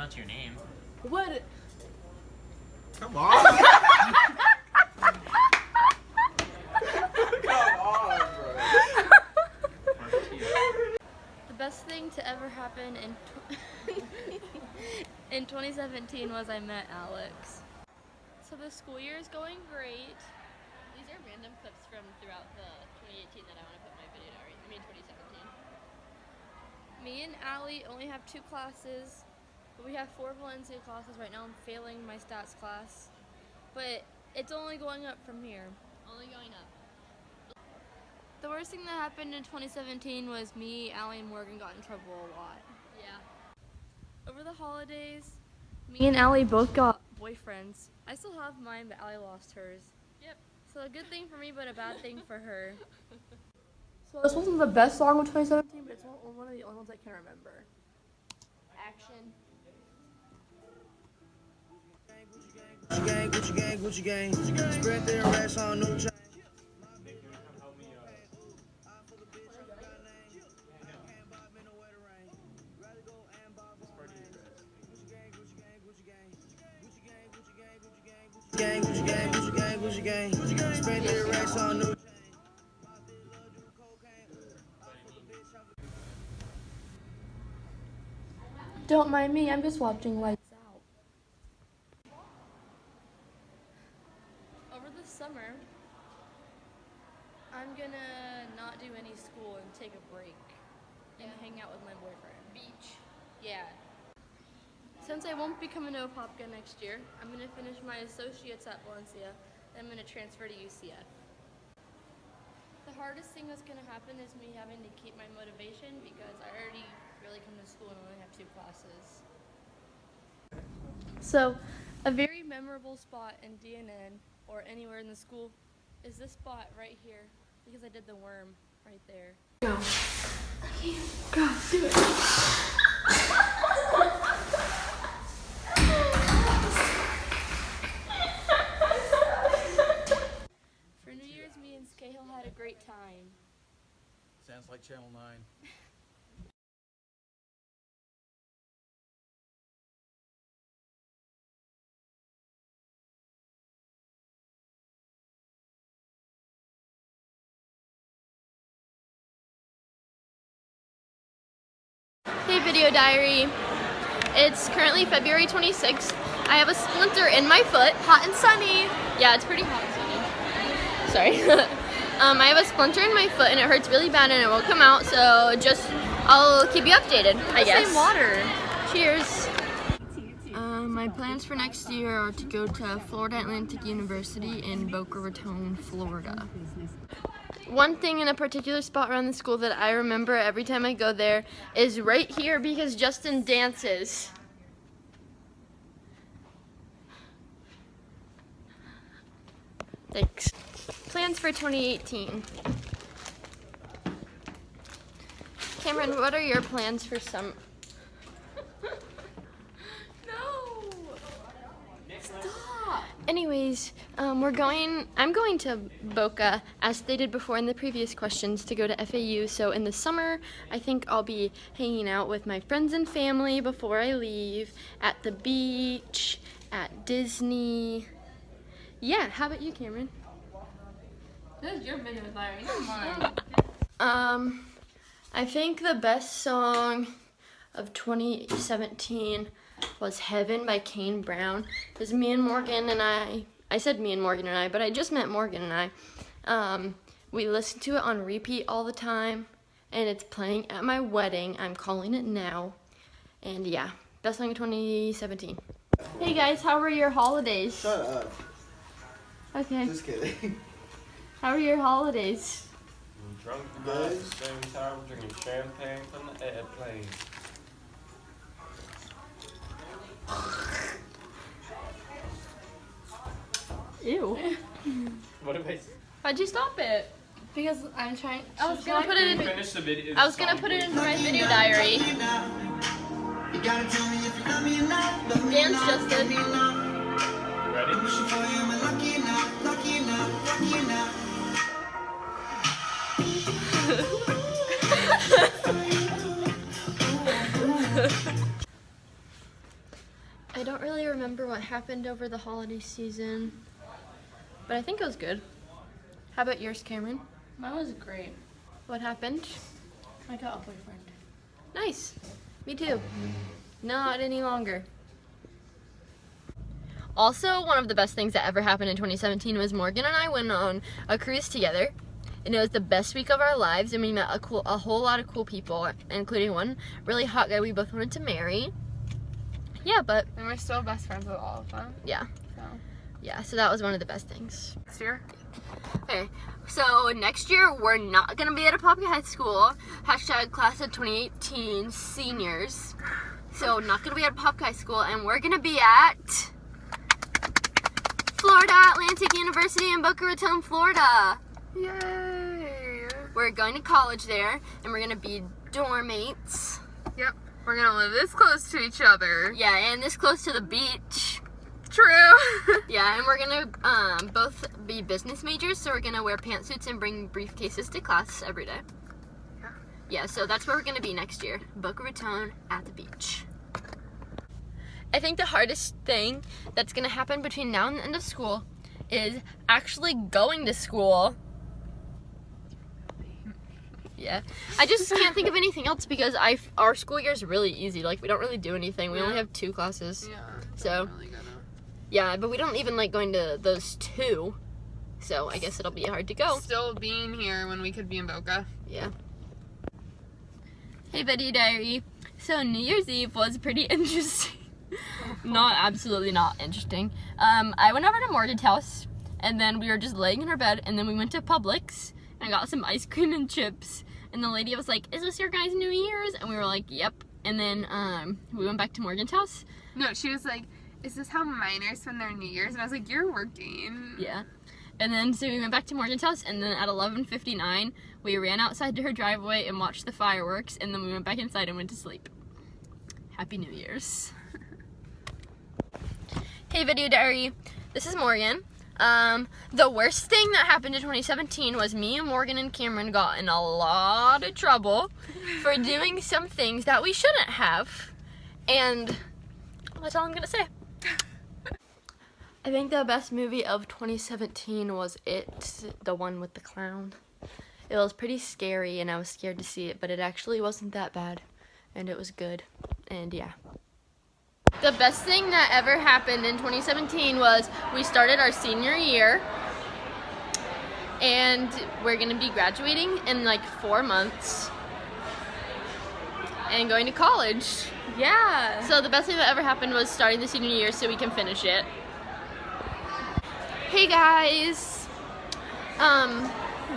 pronounce your name. What? Come on. Come on, bro. The best thing to ever happen in 2017 was I met Alex. So the school year is going great. These are random clips from throughout the 2018 that I want to put in my video diary. I mean 2017. Me and Allie only have 2 classes, but we have 4 Valencia classes. Right now I'm failing my stats class, but it's only going up from here. Only going up. The worst thing that happened in 2017 was me, Allie, and Morgan got in trouble a lot. Yeah. Over the holidays, me and Allie both got boyfriends. I still have mine, but Allie lost hers. Yep. So a good thing for me, but a bad thing for her. So this wasn't the best song of 2017, but it's one of the only ones I can remember. Action. Gucci gang, Gucci gang, Gucci gang. Spread their racks on new chain. Gang, Gucci gang, Gucci gang, Gucci gang, Gucci gang. Spread their racks on new chain. Don't mind me, I'm just watching Lights Out. Over the summer, I'm gonna not do any school and take a break and hang out with my boyfriend. Beach. Yeah. Since I won't be coming to Apopka next year, I'm gonna finish my associates at Valencia, then I'm gonna transfer to UCF. The hardest thing that's gonna happen is me having to keep my motivation because I already really come to school and only have 2 classes. So, a very memorable spot in DNN or anywhere in the school is this spot right here because I did the worm right there. Go. I can't. Go. Do it. For New Year's, me and Cahill had a great time. Sounds like Channel 9. Hey Video Diary, it's currently February 26th. I have a splinter in my foot, hot and sunny. Yeah, it's pretty hot and sunny. Sorry. I have a splinter in my foot and it hurts really bad and it won't come out, so I'll keep you updated, I guess. Same water. Cheers. My plans for next year are to go to Florida Atlantic University in Boca Raton, Florida. One thing in a particular spot around the school that I remember every time I go there is right here because Justin dances. Thanks. Plans for 2018. Cameron, what are your plans for some? No! Stop! Anyways, I'm going to Boca, as stated before in the previous questions, to go to FAU. So in the summer, I think I'll be hanging out with my friends and family before I leave, at the beach, at Disney. Yeah, how about you, Cameron? This is your video diary, not mine. I think the best song of 2017 was Heaven by Kane Brown. Because me and Morgan and I said me and Morgan and I, but I just meant Morgan and I. We listen to it on repeat all the time, and it's playing at my wedding. I'm calling it now. And yeah, best song of 2017. Hey guys, how were your holidays? Shut up. Okay. Just kidding. How were your holidays? I'm drunk tonight at the same time, drinking champagne from the airplane. Ew. What if I Why'd you stop it? Because I'm trying. I was gonna put it in. finish the video? I was gonna put it in my video diary. Dance, Justin. Ready? what happened over the holiday season, but I think it was good. How about yours, Cameron? Mine was great. What happened? I got a boyfriend. Nice. Me too. Not any longer. Also, one of the best things that ever happened in 2017 was Morgan and I went on a cruise together, and it was the best week of our lives, and we met a whole lot of cool people, including one really hot guy we both wanted to marry. Yeah, but And we're still best friends with all of them. yeah. So. Yeah, so that was one of the best things. Next year? Okay, so next year we're not gonna be at a public high school. Hashtag class of 2018 seniors. So not gonna be at a public high school, and we're gonna be at Florida Atlantic University in Boca Raton, Florida. Yay! We're going to college there, and we're gonna be dorm mates. Yep. We're gonna live this close to each other. Yeah, and this close to the beach. True. Yeah, and we're gonna both be business majors, so we're gonna wear pantsuits and bring briefcases to class every day. Yeah. Yeah, so that's where we're gonna be next year. Boca Raton at the beach. I think the hardest thing that's gonna happen between now and the end of school is actually going to school. Yeah, I just can't think of anything else because our school year is really easy. Like, we don't really do anything. We only have 2 classes. Yeah. So, Really gonna. yeah, but we don't even like going to those 2. So I guess it'll be hard to go. Still being here when we could be in Boca. Yeah. Hey, Video Diary. So New Year's Eve was pretty interesting. Absolutely not interesting. I went over to Morgan's house, and then we were just laying in our bed, and then we went to Publix and got some ice cream and chips. And the lady was like, "Is this your guys' New Year's?" And we were like, "Yep." And then we went back to Morgan's house. No, she was like, "Is this how minors spend their New Year's?" And I was like, "You're working." Yeah. And then so we went back to Morgan's house, and then at 11:59 we ran outside to her driveway and watched the fireworks, and then we went back inside and went to sleep. Happy New Year's. Hey, Video Diary. This is Morgan. The worst thing that happened in 2017 was me and Morgan and Cameron got in a lot of trouble for doing some things that we shouldn't have. And that's all I'm gonna say. I think the best movie of 2017 was It, the one with the clown. It was pretty scary and I was scared to see it, but it actually wasn't that bad. And it was good. And yeah. The best thing that ever happened in 2017 was we started our senior year. And we're gonna be graduating in like 4 months. And going to college. Yeah. So the best thing that ever happened was starting the senior year so we can finish it. Hey guys,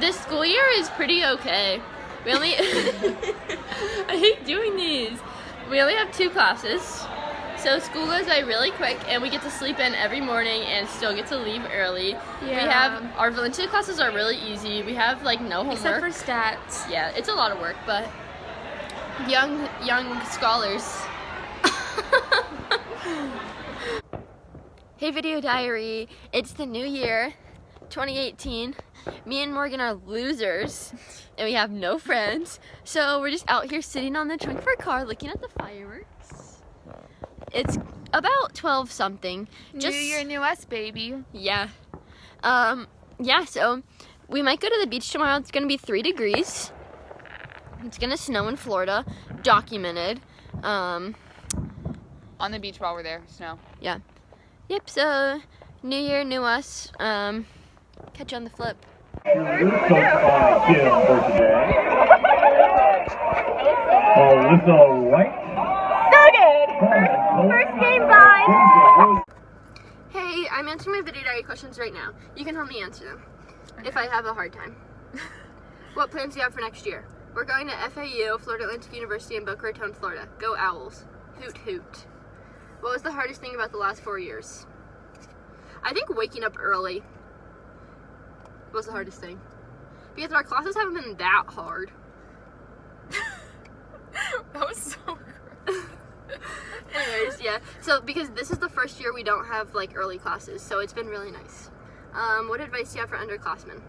this school year is pretty okay. We only, I hate doing these. We only have 2 classes, so school goes by really quick, and we get to sleep in every morning and still get to leave early. Yeah. We have, our Valencia classes are really easy. We have like no homework. Except for stats. Yeah, it's a lot of work, but young scholars. Hey, Video Diary, it's the new year, 2018. Me and Morgan are losers, and we have no friends, so we're just out here sitting on the trunk of our car looking at the fireworks. It's about 12 something. New year, new us, baby. Yeah. Yeah, so we might go to the beach tomorrow. It's gonna be 3 degrees. It's gonna snow in Florida, documented. On the beach while we're there, snow. Yeah. Yep, so new year, new us. Catch you on the flip. Kim for today. Alyssa White. First game vibes! Hey, I'm answering my Video Diary questions right now. You can help me answer them if I have a hard time. What plans do you have for next year? We're going to FAU, Florida Atlantic University in Boca Raton, Florida. Go Owls. Hoot hoot. What was the hardest thing about the last 4 years? I think waking up early was the hardest thing. Because our classes haven't been that hard. That was so Anyways, yeah. So, because this is the first year we don't have, like, early classes, so it's been really nice. What advice do you have for underclassmen?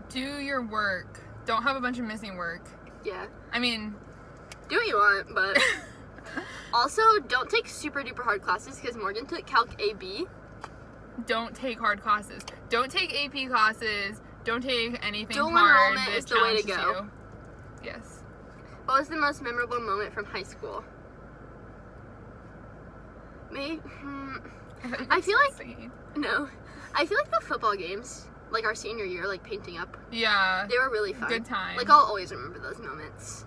Do your work. Don't have a bunch of missing work. Yeah. I mean, Do what you want, but Also, don't take super duper hard classes because Morgan took Calc AB. Don't take hard classes. Don't take AP classes. Don't take anything Dual hard enrollment that is the way to challenges go. you. Yes. What was the most memorable moment from high school? Maybe, I feel like singing. no. I feel like the football games, like our senior year, like painting up, Yeah. they were really fun. Good time. Like I'll always remember those moments.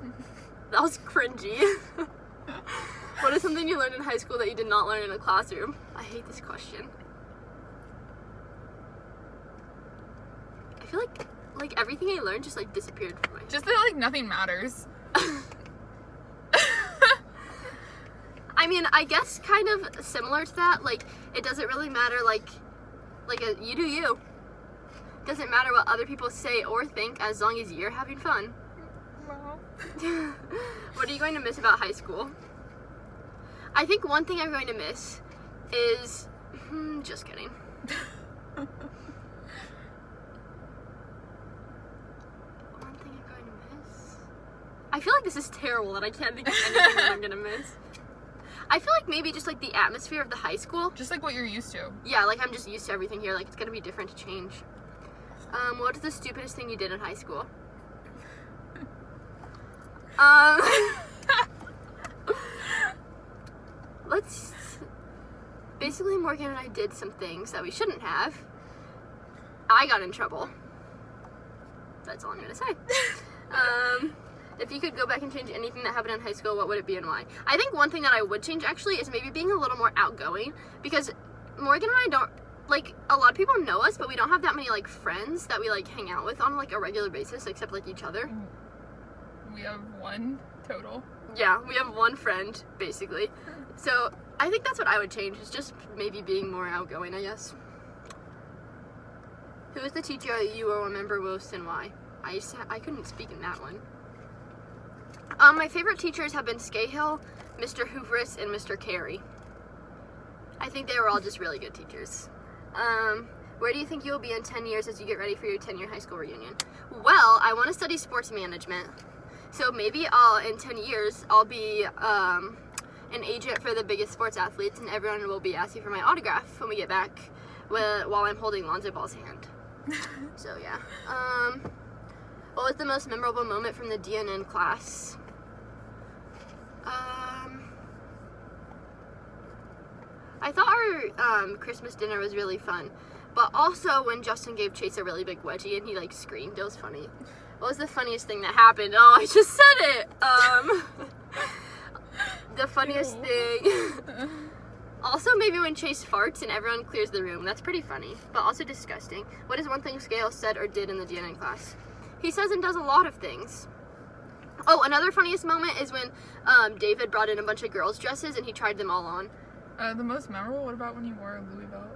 That was cringy. What is something you learned in high school that you did not learn in a classroom? I hate this question. I feel like everything I learned just like disappeared from my. Just that like nothing matters. I mean, I guess kind of similar to that. Like it doesn't really matter. You do you. Doesn't matter what other people say or think as long as you're having fun. Wow. What are you going to miss about high school? I think one thing I'm going to miss is just kidding. One thing I'm going to miss. I feel like this is terrible that I can't think of anything that I'm gonna miss. I feel like maybe just like the atmosphere of the high school. Just like what you're used to. Yeah, like I'm just used to everything here. Like it's gonna be different to change. What is the stupidest thing you did in high school? Basically Morgan and I did some things that we shouldn't have. I got in trouble. That's all I'm gonna say. If you could go back and change anything that happened in high school, what would it be and why? I think one thing that I would change actually is maybe being a little more outgoing, because Morgan and I don't, like, a lot of people know us, but we don't have that many like friends that we like hang out with on like a regular basis except like each other. We have one total. Yeah, we have one friend basically. So I think that's what I would change, is just maybe being more outgoing, I guess. Who is the teacher you will remember most and why? I couldn't speak in that one. My favorite teachers have been Scahill, Mr. Hooveris, and Mr. Carey. I think they were all just really good teachers. Where do you think you'll be in 10 years as you get ready for your 10-year high school reunion? Well, I want to study sports management. So maybe in 10 years, I'll be an agent for the biggest sports athletes, and everyone will be asking for my autograph when we get back while I'm holding Lonzo Ball's hand. So yeah. What was the most memorable moment from the DNN class? I thought our Christmas dinner was really fun, but also when Justin gave Chase a really big wedgie and he like screamed, it was funny. What was the funniest thing that happened? Oh, I just said it! The funniest thing... Also, maybe when Chase farts and everyone clears the room. That's pretty funny, but also disgusting. What is one thing Scale said or did in the DNN class? He says and does a lot of things. Oh, another funniest moment is when David brought in a bunch of girls' dresses and he tried them all on. The most memorable? What about when you wore a Louis belt?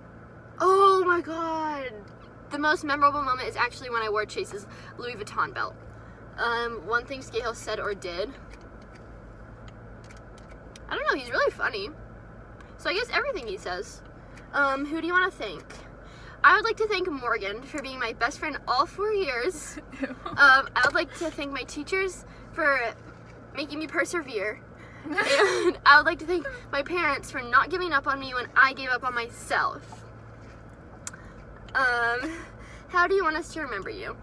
Oh my god! The most memorable moment is actually when I wore Chase's Louis Vuitton belt. One thing Scale said or did. I don't know, he's really funny. So I guess everything he says. Who do you want to thank? I would like to thank Morgan for being my best friend all 4 years. I would like to thank my teachers for making me persevere. And I would like to thank my parents for not giving up on me when I gave up on myself. How do you want us to remember you?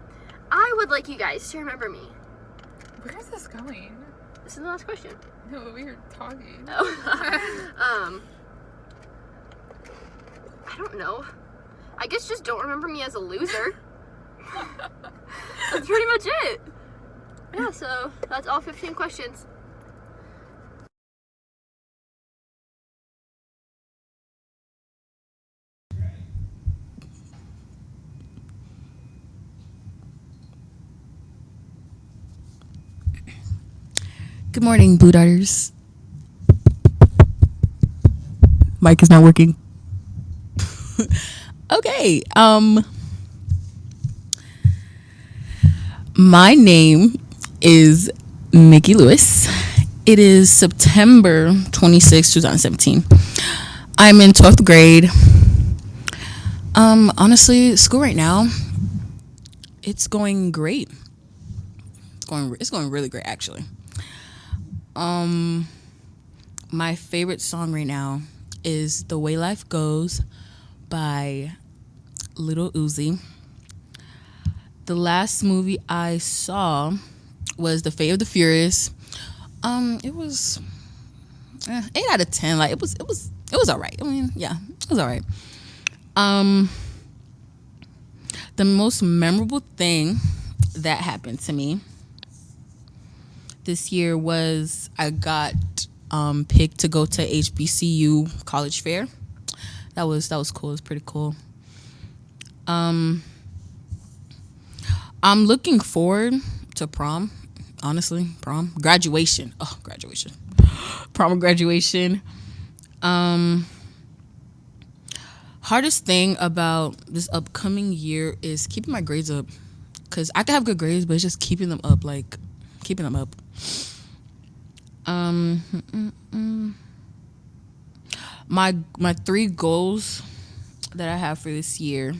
I would like you guys to remember me. Where is this going? This is the last question. No, we were talking. Oh. I don't know. I guess just don't remember me as a loser. That's pretty much it. Yeah, so that's all 15 questions. Good morning, Blue Darters. Mic is not working. Okay. My name is Mickey Lewis. It is September 26, 2017. I'm in 12th grade. Honestly, school right now, it's going great. It's going really great, actually. my favorite song right now is The Way Life Goes by Little Uzi. The last movie I saw was The Fate of the Furious. It was 8 out of 10. Like it was all right. I mean, yeah, it was all right. The most memorable thing that happened to me this year was I got picked to go to HBCU college fair. That was cool. It was pretty cool. I'm looking forward to prom. Honestly, graduation. Prom and graduation. Hardest thing about this upcoming year is keeping my grades up, because I can have good grades, but it's just keeping them up. My 3 goals that I have for this year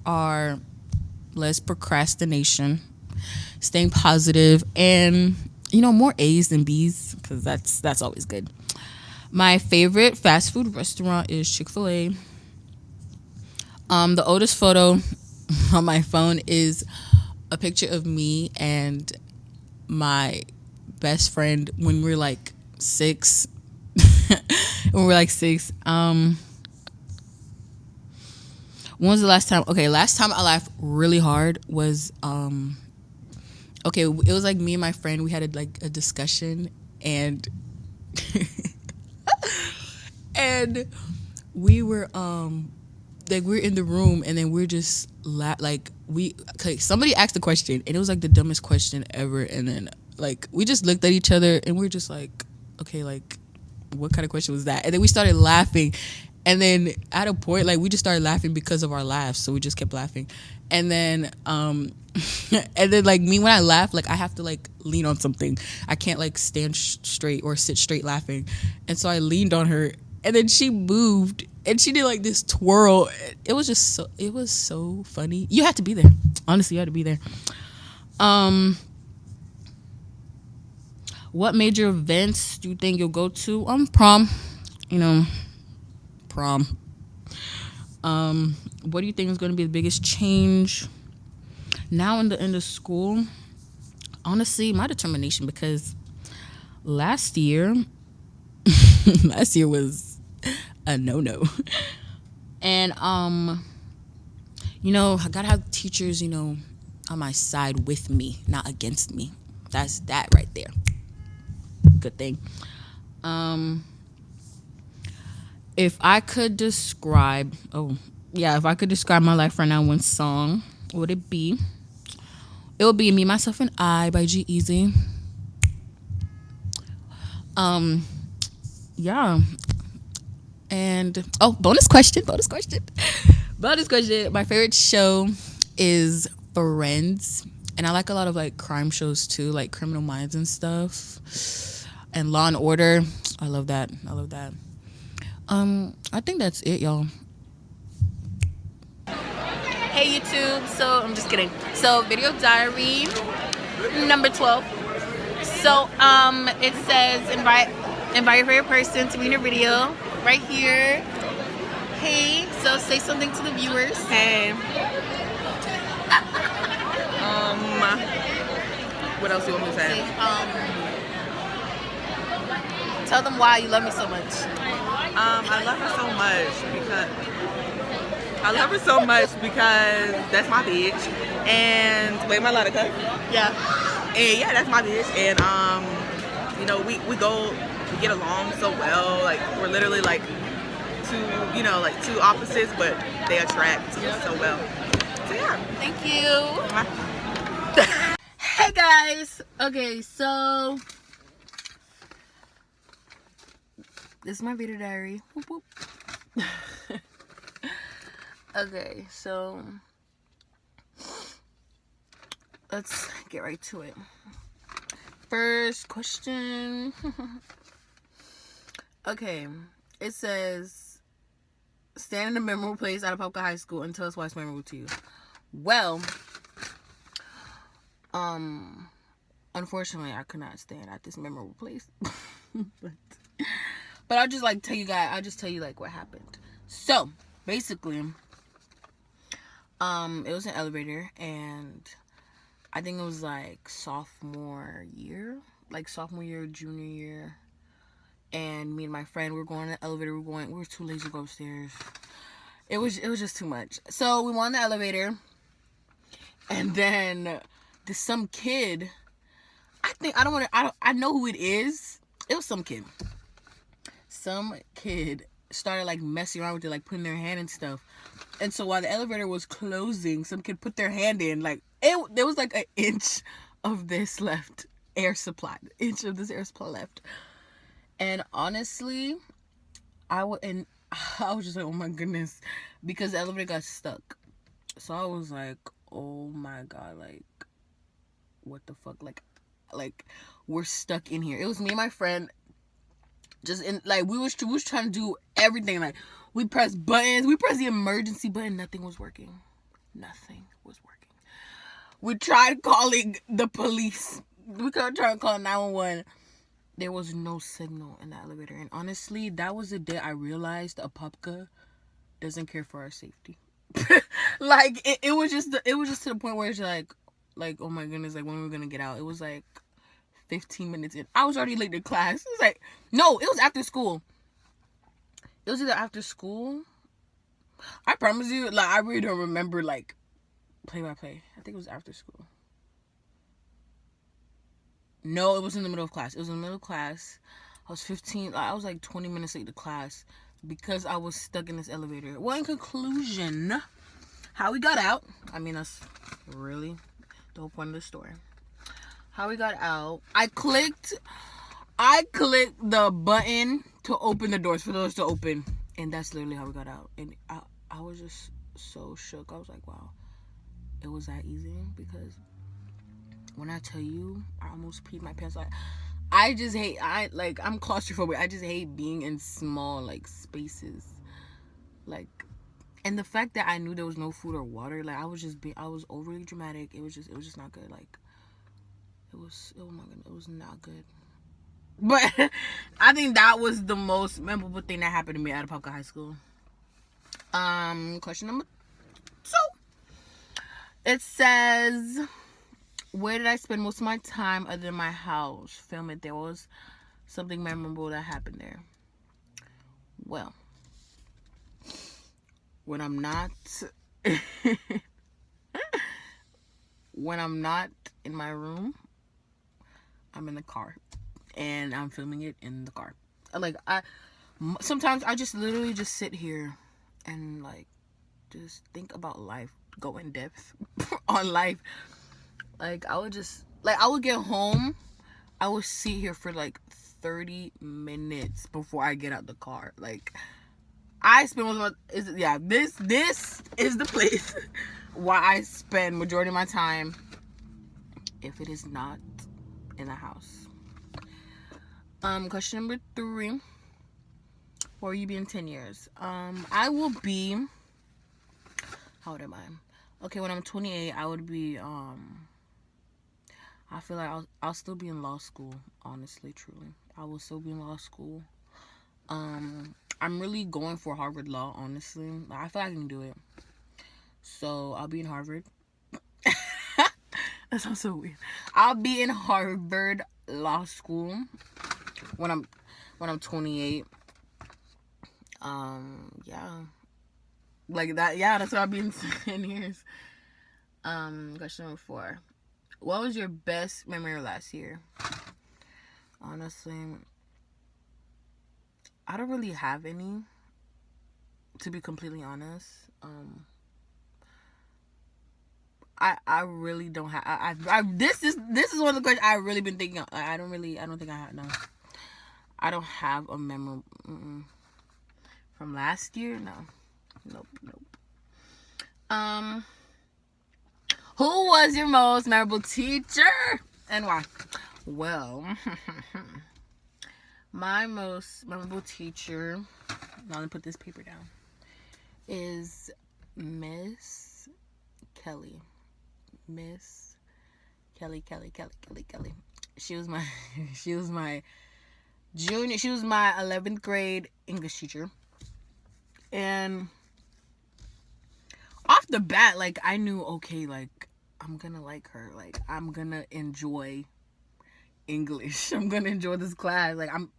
are less procrastination, staying positive, and more A's than B's, because that's always good. My favorite fast food restaurant is Chick-fil-A. The oldest photo on my phone is a picture of me and my best friend when we were like 6. When we were like 6. When was the last time? Okay, last time I laughed really hard was okay, it was like me and my friend, we had a discussion, and and we were we were in the room, and then we're just somebody asked a question, and it was like the dumbest question ever, and then we just looked at each other, and we're just like, okay, what kind of question was that? And then we started laughing, and then at a point we just started laughing because of our laughs, so we just kept laughing. And then and then me, when I laugh, I have to lean on something. I can't stand straight or sit straight laughing. And so I leaned on her, and then she moved, and she did this twirl. It was so funny. You had to be there. Honestly, you had to be there. What major events do you think you'll go to? Prom. Prom. What do you think is going to be the biggest change now in the end of school? Honestly, my determination, because last year was a no. And I gotta have teachers, on my side with me, not against me. That's that right there. Good thing. If I could describe my life right now in one song, what would it be? It would be Me, Myself, and I by G-Eazy. Yeah. And bonus question. My favorite show is Friends, and I like a lot of crime shows too, like Criminal Minds and stuff, and Law and Order. I love that. I think that's it, y'all. Hey YouTube, so I'm just kidding. So video diary number 12. So it says invite your favorite person to be in your video right here. Hey, so say something to the viewers. Hey. What else do you want me to say? Tell them why you love me so much. I love her so much because that's my bitch. And wait, am I allowed to cut? Yeah. And yeah, that's my bitch. And we get along so well. We're literally two opposites, but they attract so well. So yeah. Thank you. Hey guys. Okay, so this is my video diary. Whoop, whoop. Okay, so let's get right to it. First question. Okay, it says, stand in a memorable place at a public high school and tell us why it's memorable to you. Well, unfortunately, I could not stand at this memorable place. But But I'll just tell you guys. I'll just tell you what happened. So basically, it was an elevator, and I think it was sophomore year, junior year. And me and my friend, we were going in the elevator. We were too lazy to go upstairs. It was just too much. So we went on the elevator, and then some kid. I know who it is. It was some kid. Some kid started messing around with it, putting their hand and stuff. And so while the elevator was closing, some kid put their hand in. There was an inch of this left air supply. Left. And honestly, I was just oh my goodness, because the elevator got stuck. So I was oh my god, what the fuck, we're stuck in here. It was me and my friend, just in we was trying to do everything. We pressed buttons, we pressed the emergency button, nothing was working. We tried calling the police. We tried to call 911. There was no signal in the elevator. And honestly, that was the day I realized a Apopka doesn't care for our safety. It was just to the point where it's oh my goodness, when are we gonna get out? It was 15 minutes in. I was already late to class. It was no, it was after school. It was either after school. I promise you, I really don't remember play by play. I think it was after school. No, it was in the middle of class. I was 15. I was 20 minutes late to class because I was stuck in this elevator. Well, in conclusion, how we got out. I mean, that's really the whole point of the story. How we got out. I clicked the button to open the doors, for the doors to open. And that's literally how we got out. And I was just so shook. I was wow. It was that easy, because when I tell you, I almost peed my pants. I just hate. I'm claustrophobic. I just hate being in small spaces. And the fact that I knew there was no food or water, I was overly dramatic. It was just not good. It was not good. But I think that was the most memorable thing that happened to me at Apopka High School. Question number 2. It says, where did I spend most of my time other than my house? Film it. There was something memorable that happened there. Well, when I'm not in my room, I'm in the car, and I'm filming it in the car. Sometimes I just literally just sit here and just think about life, go in depth on life. I would get home, I would sit here for 30 minutes before I get out the car. I spend most of my, this is the place where I spend majority of my time if it is not in the house. Question number 3. Where will you be in 10 years? I will be, how old am I? Okay, when I'm 28, I would be, I feel I'll still be in law school, honestly, truly. I will still be in law school. I'm really going for Harvard Law, honestly. I feel I can do it. So, I'll be in Harvard. That sounds so weird. I'll be in Harvard Law School when I'm 28. Yeah. That, yeah, that's what I'll be in 10 years. Question number 4. What was your best memory of last year? Honestly, I don't really have any, to be completely honest. I really don't have. This is one of the questions I've really been thinking of. I don't think I have. No, I don't have a memory from last year. No, nope. Who was your most memorable teacher and why? Well, my most memorable teacher, now let me put this paper down, is Miss Kelly. Miss Kelly. She was my junior. She was my 11th grade English teacher, and off the bat, like, I knew, okay, like, I'm gonna like her. Like, I'm gonna enjoy English. I'm gonna enjoy this class. Like, I'm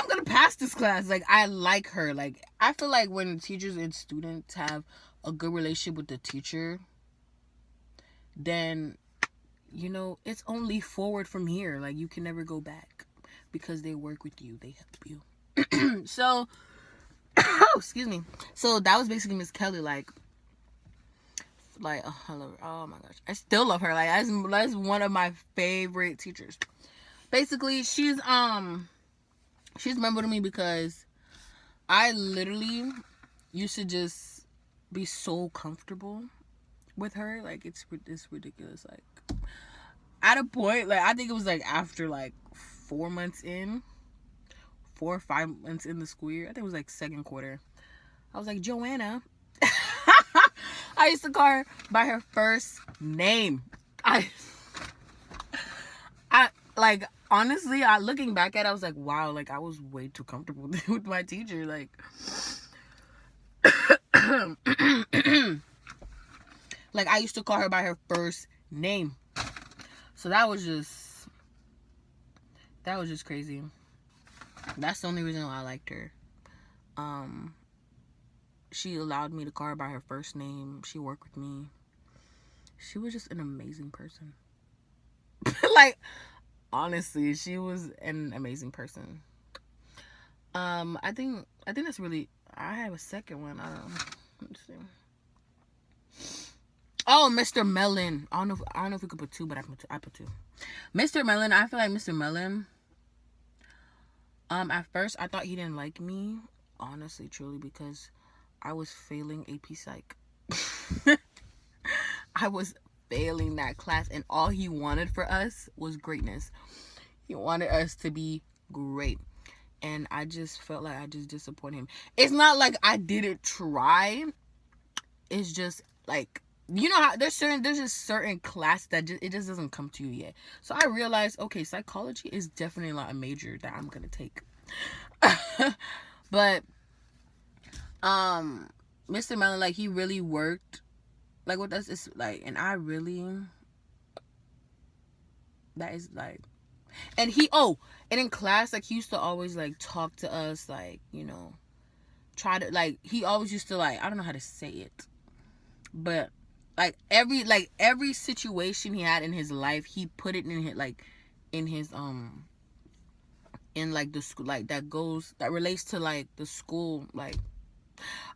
gonna pass this class. Like, I like her. Like, I feel like when teachers and students have a good relationship with the teacher, then, you know, it's only forward from here. Like, you can never go back because they work with you. They help you. So, oh, excuse me. So that was basically Miss Kelly. Like, oh, I love her. Oh my gosh, I still love her. Like, that's one of my favorite teachers. Basically, she's memorable to me because I literally used to just be so comfortable with her. Like, it's ridiculous. Like, at a point, like, I think it was like after like 4 or 5 months in the school year. I think it was like second quarter. I was like, Joanna. I used to call her by her first name. I like, honestly, looking back at it, I was like, wow, like, I was way too comfortable with my teacher. Like, like, I used to call her by her first name. So that was just crazy. That's the only reason why I liked her. She allowed me to call her by her first name. She worked with me. She was just an amazing person. Like, honestly, she was an amazing person. I think that's really. I have a second one. I don't know. Let's see. Oh, Mr. Mellon. I don't know if we could put two, but I put two. Mr. Mellon. I feel like Mr. Mellon. At first I thought he didn't like me. Honestly, truly, because I was failing AP Psych. I was failing that class, and all he wanted for us was greatness. He wanted us to be great, and I just felt like I just disappointed him. It's not like I didn't try. It's just like, you know how there's just certain class that it just doesn't come to you yet. So I realized, okay, psychology is definitely not a major that I'm gonna take. But Mr. Mellon, like, he really worked like with us. It's like, and I really, that is like, and and in class, like, he used to always like talk to us, like, you know, try to, like, he always used to, like, I don't know how to say it, but like every situation he had in his life, he put it in his, like, in his in like the school, like, that relates to like the school, like,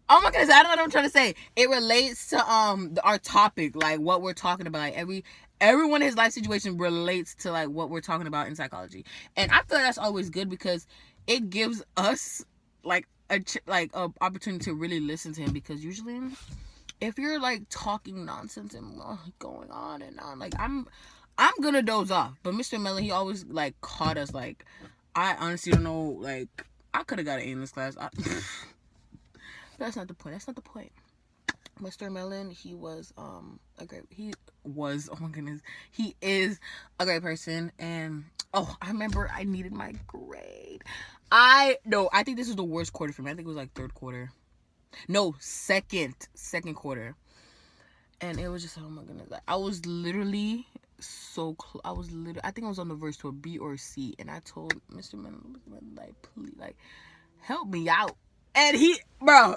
oh my goodness, I don't know what I'm trying to say. It relates to our topic, like what we're talking about. Like, everyone in his life situation relates to like what we're talking about in psychology, and I feel like that's always good because it gives us like a opportunity to really listen to him. Because usually, if you're like talking nonsense and going on and on, like, I'm gonna doze off. But Mr. Mellon, he always like caught us. Like, I honestly don't know. Like, I could have got an A in this class. That's not the point. Mr. Mellon, he was oh my goodness, he is a great person. And I remember I needed my grade. I think this was the worst quarter for me. I think it was like third quarter. No, second quarter. And it was just, oh my goodness, like, I was literally so close. I think I was on the verge to a B or a C, and I told Mr. Mellon, like, please, like, help me out. And he, bro,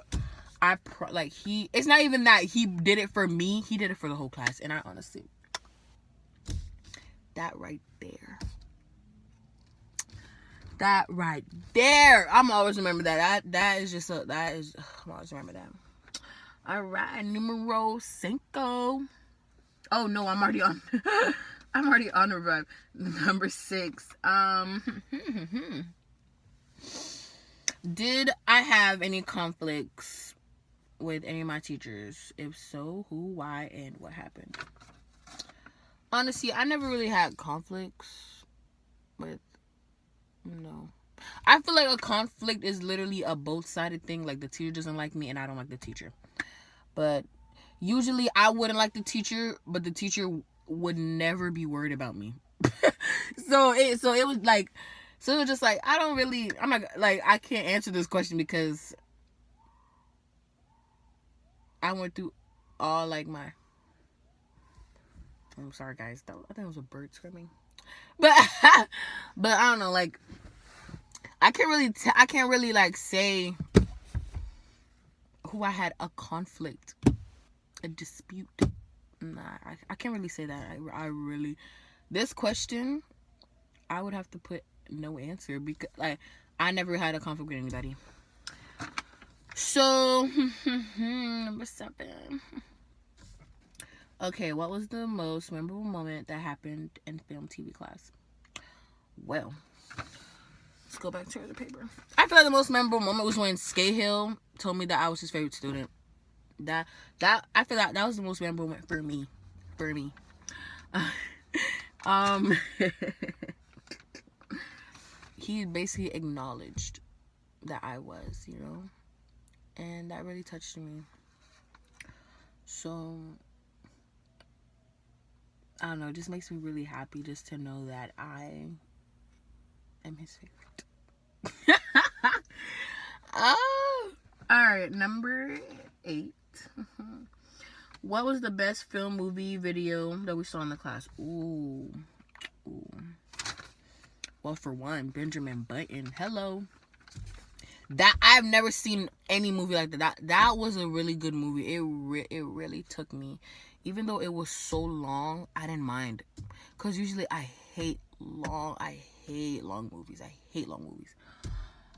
it's not even that he did it for me. He did it for the whole class. And I honestly, that right there, I'm always remember that. I'm always remember that. All right, numero cinco. Oh no, I'm already on. I'm already on number 6. Did I have any conflicts with any of my teachers? If so, who, why, and what happened? Honestly, I never really had conflicts with, no. I feel like a conflict is literally a both-sided thing. Like, the teacher doesn't like me and I don't like the teacher. But usually I wouldn't like the teacher, but the teacher would never be worried about me. So it was like, So it was just like, I'm not, like, I can't answer this question because I went through all, like, I'm sorry, guys. I think it was a bird screaming. But, but I don't know, like, I can't really, like, say who I had a conflict, a dispute. Nah, I can't really say that. I really, this question, I would have to put no answer because, like, I never had a conflict with anybody. So, number 7. Okay, what was the most memorable moment that happened in film TV class? Well, let's go back to the paper. I feel like the most memorable moment was when Scahill told me that I was his favorite student. That I feel like that was the most memorable moment for me. He basically acknowledged that I was, you know, and that really touched me. So I don't know, it just makes me really happy just to know that I am his favorite. Oh, all right, number 8. What was the best film, movie, video that we saw in the class? Ooh. Well, for one, Benjamin Button. Hello. That I've never seen any movie like that. That was a really good movie. It really took me. Even though it was so long, I didn't mind. Cause usually I hate long movies. I hate long movies.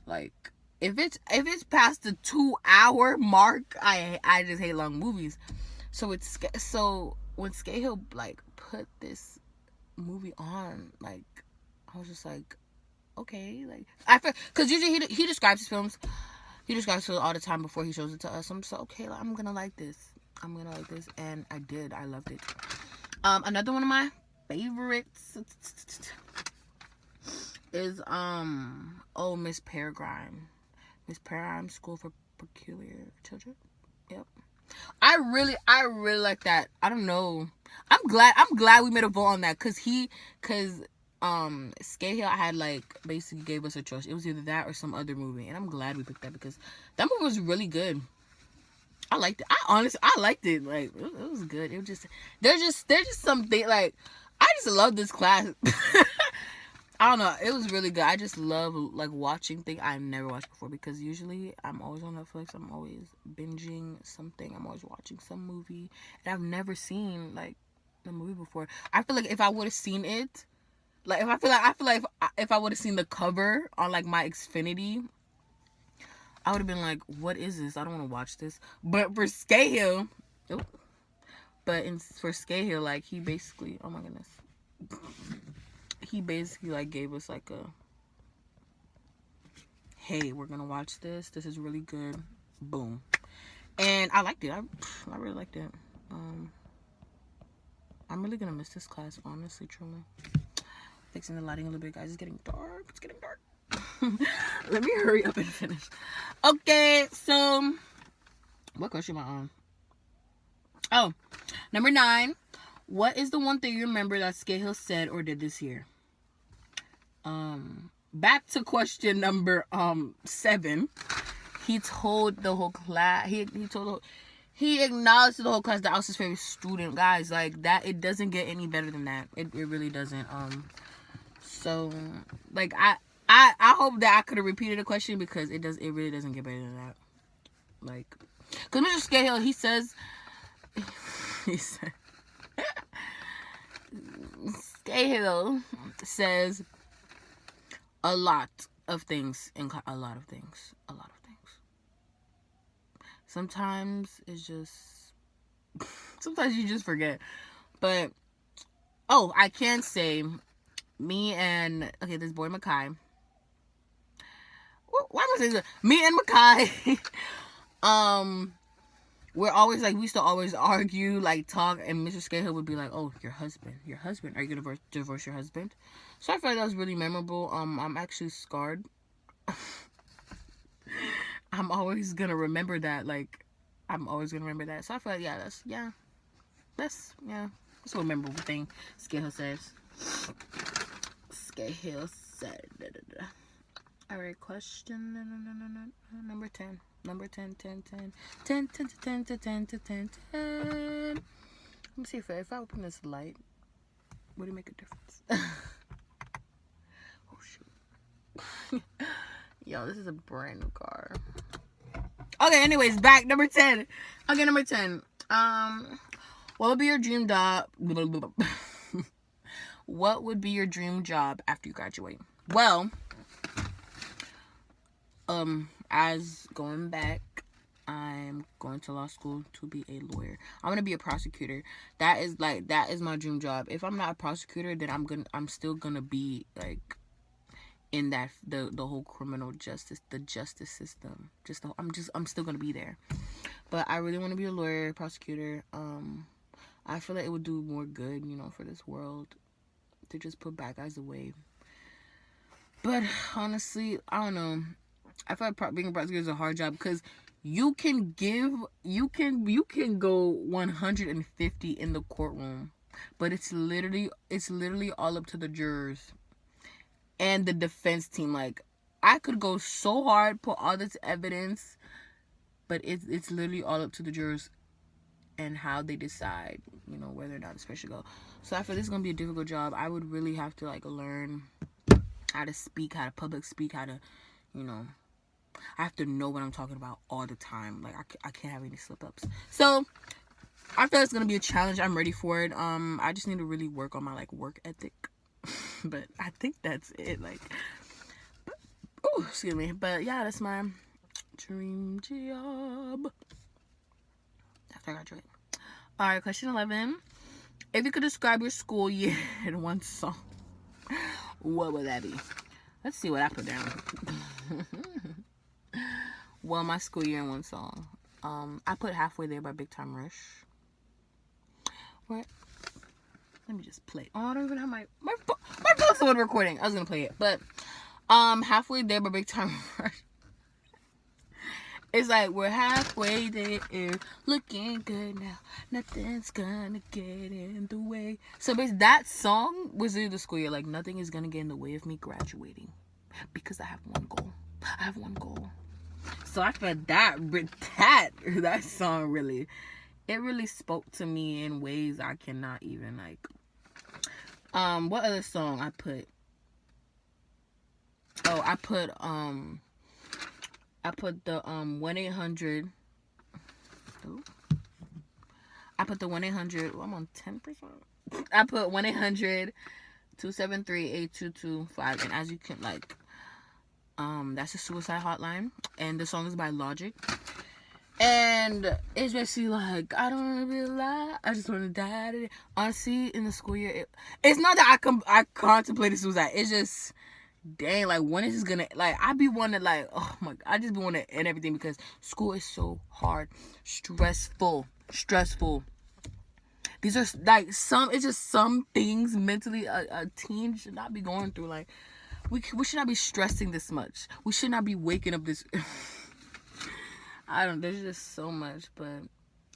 Like if it's past the 2-hour mark, I just hate long movies. So when Scahill like put this movie on, like I was just like, okay, like I feel, cause usually he describes his films. He describes it all the time before he shows it to us. I'm just like, okay, like, I'm gonna like this, and I did. I loved it. Another one of my favorites is Miss Peregrine. Miss Peregrine School for Peculiar Children. Yep. I really like that. I don't know. I'm glad we made a vote on that cause Scahill had like basically gave us a choice. It was either that or some other movie, and I'm glad we picked that because that movie was really good. I liked it. I liked it. Like it was good. It was just there's just something like I just love this class. I don't know. It was really good. I just love like watching things I've never watched before because usually I'm always on Netflix. I'm always binging something. I'm always watching some movie, and I've never seen like the movie before. I feel like if I would have seen it. Like I feel like if I would have seen the cover on like my Xfinity, I would have been like, "What is this? I don't want to watch this." But for Scahill, for Scahill, like he basically, oh my goodness, he basically like gave us like a, "Hey, we're gonna watch this. This is really good." Boom, and I liked it. I really liked it. I'm really gonna miss this class, honestly, truly. Fixing the lighting a little bit, guys. It's getting dark. Let me hurry up and finish. Okay, so what question am I on? Oh, number 9. What is the one thing you remember that Scahill said or did this year? Back to question number 7. He told the whole class. He acknowledged to the whole class that I was his favorite student, guys. Like that, it doesn't get any better than that. It really doesn't. So, like, I hope that I could have repeated the question because it really doesn't get better than that. Like, because Mr. Scahill, he says, Scahill says a lot of things. Sometimes it's just, sometimes you just forget. But, I can say, me and this boy Makai. Why am I saying that? Me and Makai, we're always like we used to always argue, like talk, and Mr. Scahill would be like, "Oh, your husband. Are you gonna divorce your husband?" So I feel like that was really memorable. I'm actually scarred. I'm always gonna remember that. Like, I'm always gonna remember that. So I feel like that's a memorable thing Scahill says. Scahill said. All right, question number 10. Number 10, 10, 10. 10, 10, 10, 10, 10, 10, 10, 10. Let me see if I open this light, would it make a difference? Oh, shoot. Yo, this is a brand new car. Okay, anyways, back. Number 10. Okay, number 10. What would be your dream job? What would be your dream job after you graduate? Well, as going back, I'm going to law school to be a lawyer. I'm gonna be a prosecutor. That is my dream job. If I'm not a prosecutor, then I'm still gonna be like in that the whole criminal justice, the justice system. I'm still gonna be there. But I really want to be a lawyer, prosecutor. I feel like it would do more good, for this world, to just put bad guys away. But honestly, I don't know. I feel like being a prosecutor is a hard job because you can go 150 in the courtroom, but it's literally all up to the jurors and the defense team. Like, I could go so hard, put all this evidence, but it's literally all up to the jurors and how they decide, whether or not this person should go. So I feel this is gonna be a difficult job. I would really have to learn how to speak, how to public speak, how to, I have to know what I'm talking about all the time. Like, I can't have any slip ups. So I feel it's gonna be a challenge. I'm ready for it. I just need to really work on my work ethic. But I think that's it. Excuse me. But yeah, that's my dream job after I graduate. All right, question 11. If you could describe your school year in one song, what would that be? Let's see what I put down. Well, my school year in one song. I put Halfway There by Big Time Rush. What? Let me just play. Oh, I don't even have my phone's the one recording. I was gonna play it, but Halfway There by Big Time Rush. It's like, we're halfway there, looking good now. Nothing's gonna get in the way. So basically, that song was in the school year. Like, nothing is gonna get in the way of me graduating, because I have one goal. So I felt that song really spoke to me in ways I cannot even what other song I put? Oh, I put the 1-800. I put the 1-800. I'm on 10%. I put 1-800-273-8225, and as you can that's a suicide hotline, and the song is by Logic, and it's basically like, I don't want to be alive, I just want to die today. Honestly, in the school year, it's not that I contemplated suicide. It's just, dang, when is this gonna, I be wanting oh my God, I just be wanting to end everything, because school is so hard, stressful. These are it's just some things mentally a teen should not be going through. We should not be stressing this much. We should not be waking up this. There's just so much, but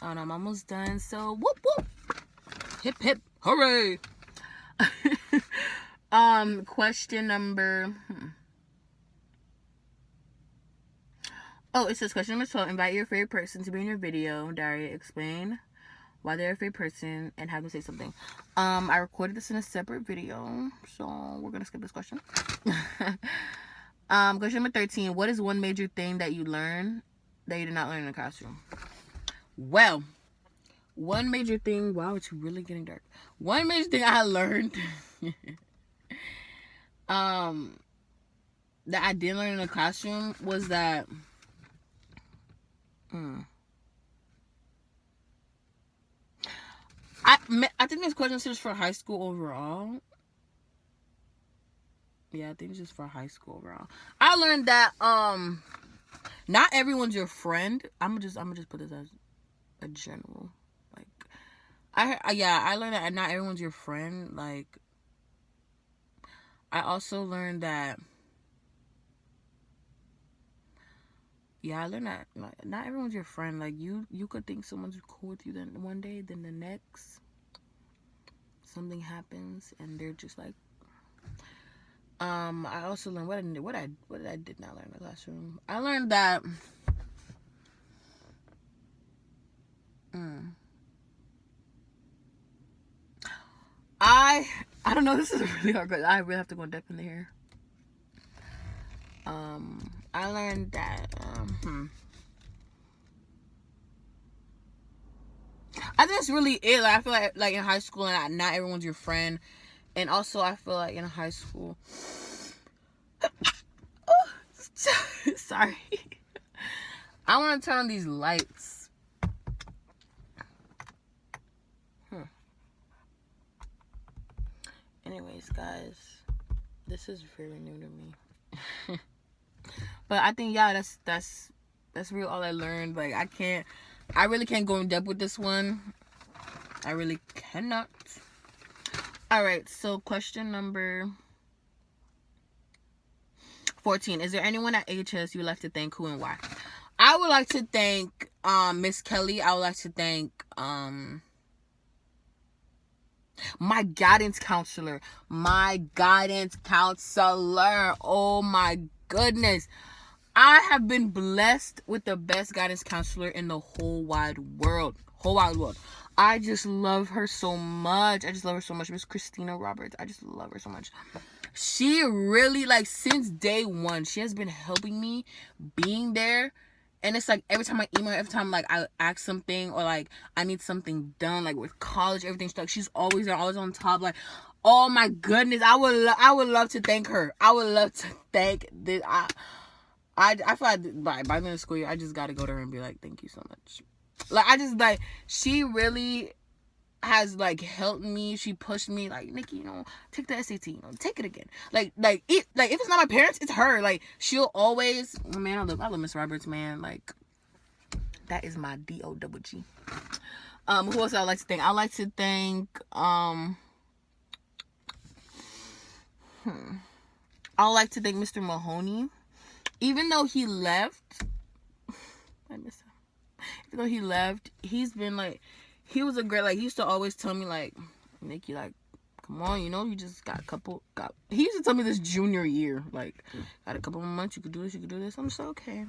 I don't know, I'm almost done. So whoop whoop, hip hip, hooray. Question number. Oh, it says question number 12. Invite your favorite person to be in your video. Daria, explain why they're a favorite person and have them say something. I recorded this in a separate video, so we're gonna skip this question. Question number 13. What is one major thing that you learned that you did not learn in the classroom? Well, one major thing. Wow, it's really getting dark. One major thing I learned that I didn't learn in the classroom was that I think this question is just for high school overall. Yeah, I think it's just for high school overall. I learned that not everyone's your friend. I'm gonna just put this as a general. I learned that not everyone's your friend. I also learned that. Yeah, I learned that not everyone's your friend. You could think someone's cool with you, then one day, then the next, something happens, and they're just I also learned what I did not learn in the classroom. I learned that I don't know. This is really hard because I really have to go in depth in here. I learned that I think that's really it. Like I feel like in high school, and not everyone's your friend, and also I feel like in high school. Sorry. I want to turn on these lights. Anyways, guys, this is very new to me. But I think that's really all I learned. Like I really can't go in depth with this one. I really cannot. All right, so question number 14. Is there anyone at AHS you would like to thank, who and why? I would like to thank Miss Kelly. I would like to thank my guidance counselor. Oh my goodness. I have been blessed with the best guidance counselor in the whole wide world. I just love her so much. Miss Christina Roberts. I just love her so much. She really, like, since day one, she has been helping me, being there. And it's like every time I email, every time like I ask something or like I need something done, like with college, everything's like she's always there, always on top. Like, oh my goodness, I would love to thank her. I would love to thank this. I feel like by the end of the school year, I just gotta go to her and be like, thank you so much. Like, I just, like, she really has, like, helped me. She pushed me, like, Nikki, take the SAT, take it again. Like if it's not my parents, it's her. Like, she'll always, man, I love Miss Roberts, man. Like, that is my D-O-double-G. Who else I would like to thank? I like to thank, I would like to thank Mr. Mahoney. Even though he left, I miss him. Even though he left, he's been like, he was a great, like, he used to always tell me, like, Nikki, like, come on, you just got he used to tell me this junior year, like, got a couple more months, you could do this. I'm just like, okay.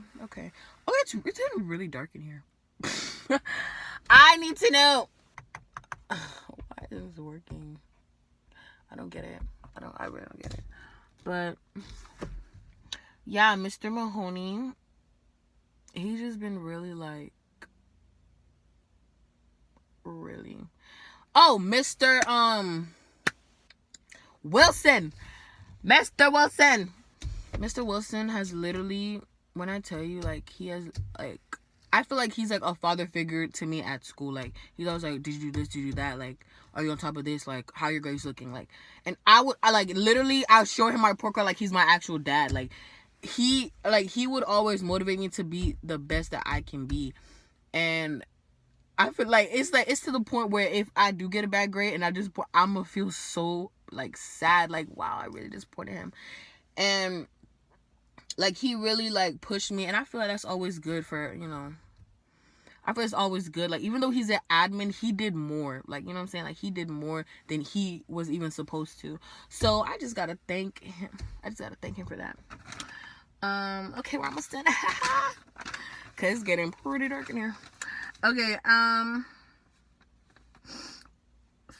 Oh, it's getting really dark in here. I need to know. Why isn't this working? I don't get it. I really don't get it. But yeah, Mr. Mahoney, he's just been really, like, really. Oh, Mr. Wilson. Mr. Wilson has literally, when I tell you, like, he has, like, I feel like he's like a father figure to me at school. Like, he's always like, did you do this, did you do that? Like, are you on top of this? Like, how your grades looking? Like, and I'll show him my report card like he's my actual dad. Like, he would always motivate me to be the best that I can be. And I feel like it's to the point where if I do get a bad grade and I'm gonna feel so, like, sad, like, wow, I really disappointed him. And like, he really, like, pushed me, and I feel like that's always good for, I feel it's always good. Like, even though he's an admin, he did more. Like, you know what I'm saying? Like, he did more than he was even supposed to. So I just gotta thank him. For that. Okay, we're almost done. Cause it's getting pretty dark in here. Okay,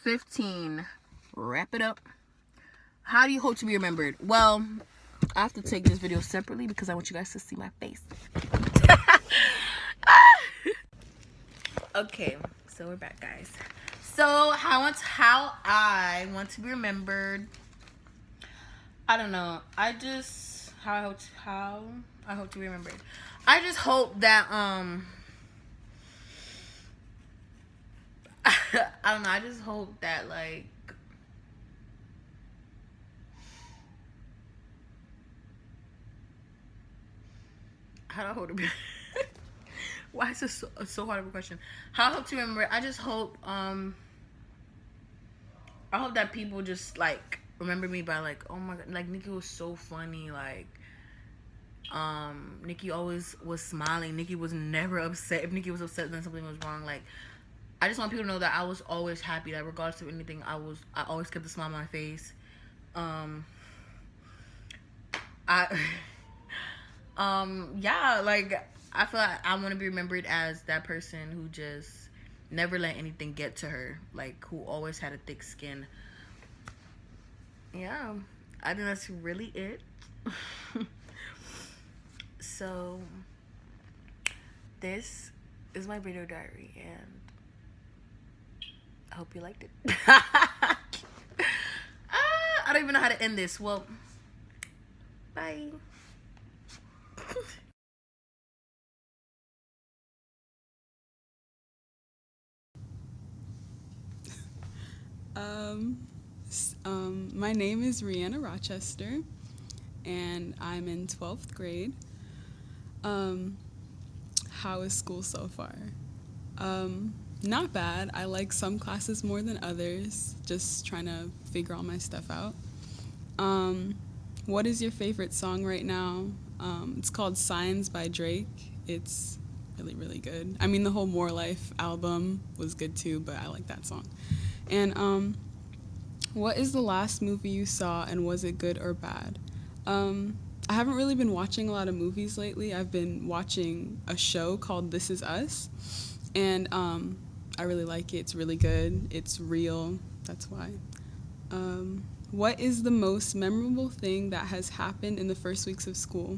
15. Wrap it up. How do you hope to be remembered? Well, I have to take this video separately because I want you guys to see my face. Okay, so we're back, guys. So how I want to be remembered. I don't know. How I hope to be remembered. I just hope that I don't know. I just hope that, like, how do I hope to be? Why is this so hard of a question? How I hope to remember? I just hope I hope that people just, like, remember me by, like, oh my god, like, Nikki was so funny. Like, Nikki always was smiling. Nikki was never upset. If Nikki was upset, then something was wrong. Like, I just want people to know that I was always happy. That regardless of anything, I always kept a smile on my face. I yeah, like I feel like I want to be remembered as that person who just never let anything get to her, like who always had a thick skin. Yeah, I think that's really it. So this is my video diary, and I hope you liked it. I don't even know how to end this. Well, bye. My name is Rihanna Rochester, and I'm in 12th grade. How is school so far? Not bad. I like some classes more than others, just trying to figure all my stuff out. What is your favorite song right now? It's called Signs by Drake. It's really, really good. I mean, the whole More Life album was good too, but I like that song. And what is the last movie you saw, and was it good or bad? I haven't really been watching a lot of movies lately. I've been watching a show called This Is Us, and I really like it. It's really good. It's real. That's why. What is the most memorable thing that has happened in the first weeks of school?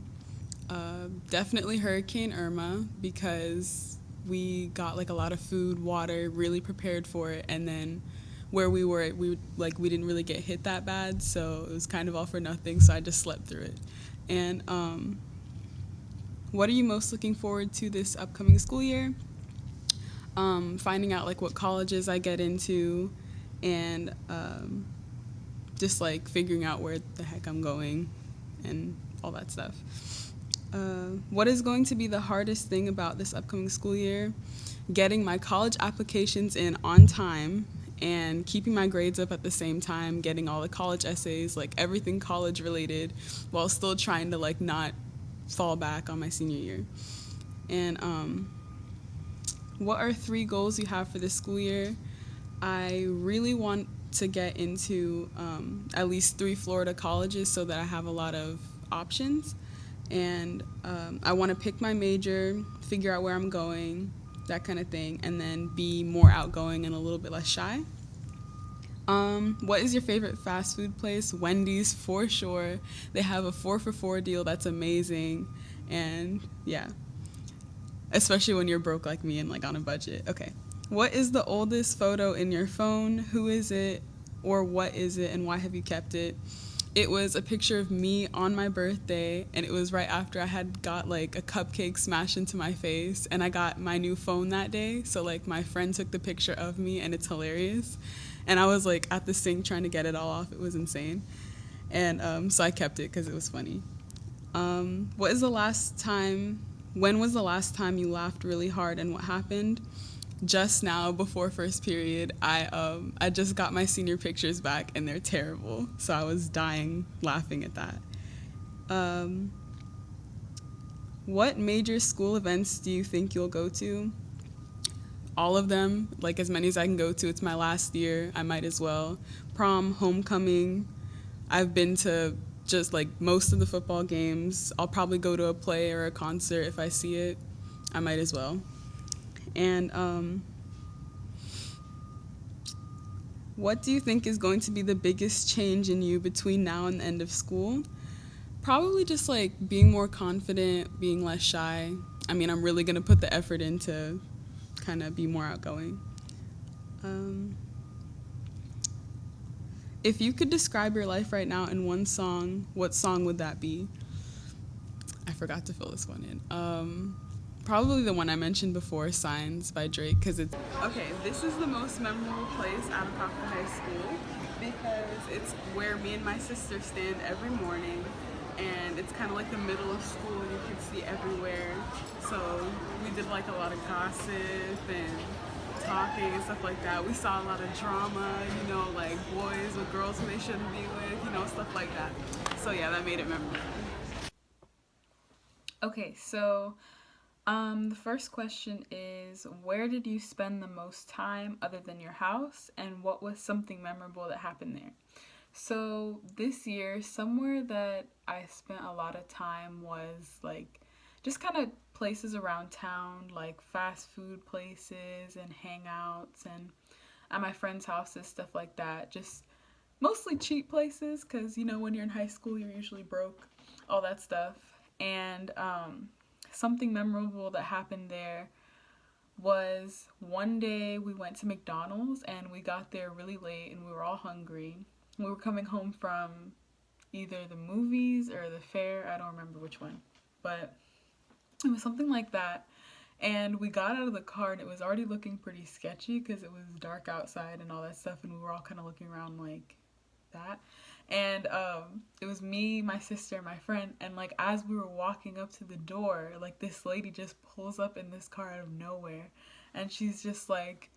Definitely Hurricane Irma, because we got like a lot of food, water, really prepared for it, and then where we were, we didn't really get hit that bad, so it was kind of all for nothing. So I just slept through it. And what are you most looking forward to this upcoming school year? Finding out like what colleges I get into, and just like figuring out where the heck I'm going and all that stuff. What is going to be the hardest thing about this upcoming school year? Getting my college applications in on time and keeping my grades up at the same time, getting all the college essays, like everything college related, while still trying to like not fall back on my senior year. And what are 3 goals you have for this school year? I really want to get into at least 3 Florida colleges so that I have a lot of options. And I want to pick my major, figure out where I'm going, that kind of thing, and then be more outgoing and a little bit less shy. What is your favorite fast food place? Wendy's, for sure. They have a 4 for 4 deal that's amazing. And yeah, especially when you're broke like me and like on a budget. Okay. What is the oldest photo in your phone? Who is it, or what is it, and why have you kept it? It was a picture of me on my birthday, and it was right after I had got like a cupcake smashed into my face, and I got my new phone that day. So like my friend took the picture of me, and it's hilarious. And I was like at the sink trying to get it all off. It was insane. And so I kept it because it was funny. When was the last time you laughed really hard, and what happened? Just now before first period, I just got my senior pictures back, and they're terrible. So I was dying laughing at that. What major school events do you think you'll go to? All of them, like as many as I can go to. It's my last year. I might as well. Prom, homecoming. I've been to just like most of the football games. I'll probably go to a play or a concert if I see it. I might as well. And what do you think is going to be the biggest change in you between now and the end of school? Probably just like being more confident, being less shy. I mean, I'm really going to put the effort in to kind of be more outgoing. If you could describe your life right now in one song, what song would that be? I forgot to fill this one in. Probably the one I mentioned before, Signs by Drake, because it's... Okay, this is the most memorable place out of Proctor High School because it's where me and my sister stand every morning, and it's kind of like the middle of school, and you can see everywhere. So we did like a lot of gossip and talking and stuff like that. We saw a lot of drama, you know, like boys with girls who they shouldn't be with, you know, stuff like that. So yeah, that made it memorable. Okay, so the first question is, where did you spend the most time other than your house, and what was something memorable that happened there? So this year, somewhere that I spent a lot of time was like just kind of places around town, like fast food places and hangouts and at my friends' houses, stuff like that. Just mostly cheap places because, you know, when you're in high school, you're usually broke, all that stuff. And something memorable that happened there was one day we went to McDonald's and we got there really late and we were all hungry. We were coming home from either the movies or the fair, I don't remember which one, but it was something like that. And we got out of the car and it was already looking pretty sketchy because it was dark outside and all that stuff, and we were all kind of looking around like that. And it was me, my sister, and my friend, and like as we were walking up to the door, like this lady just pulls up in this car out of nowhere, and she's just like,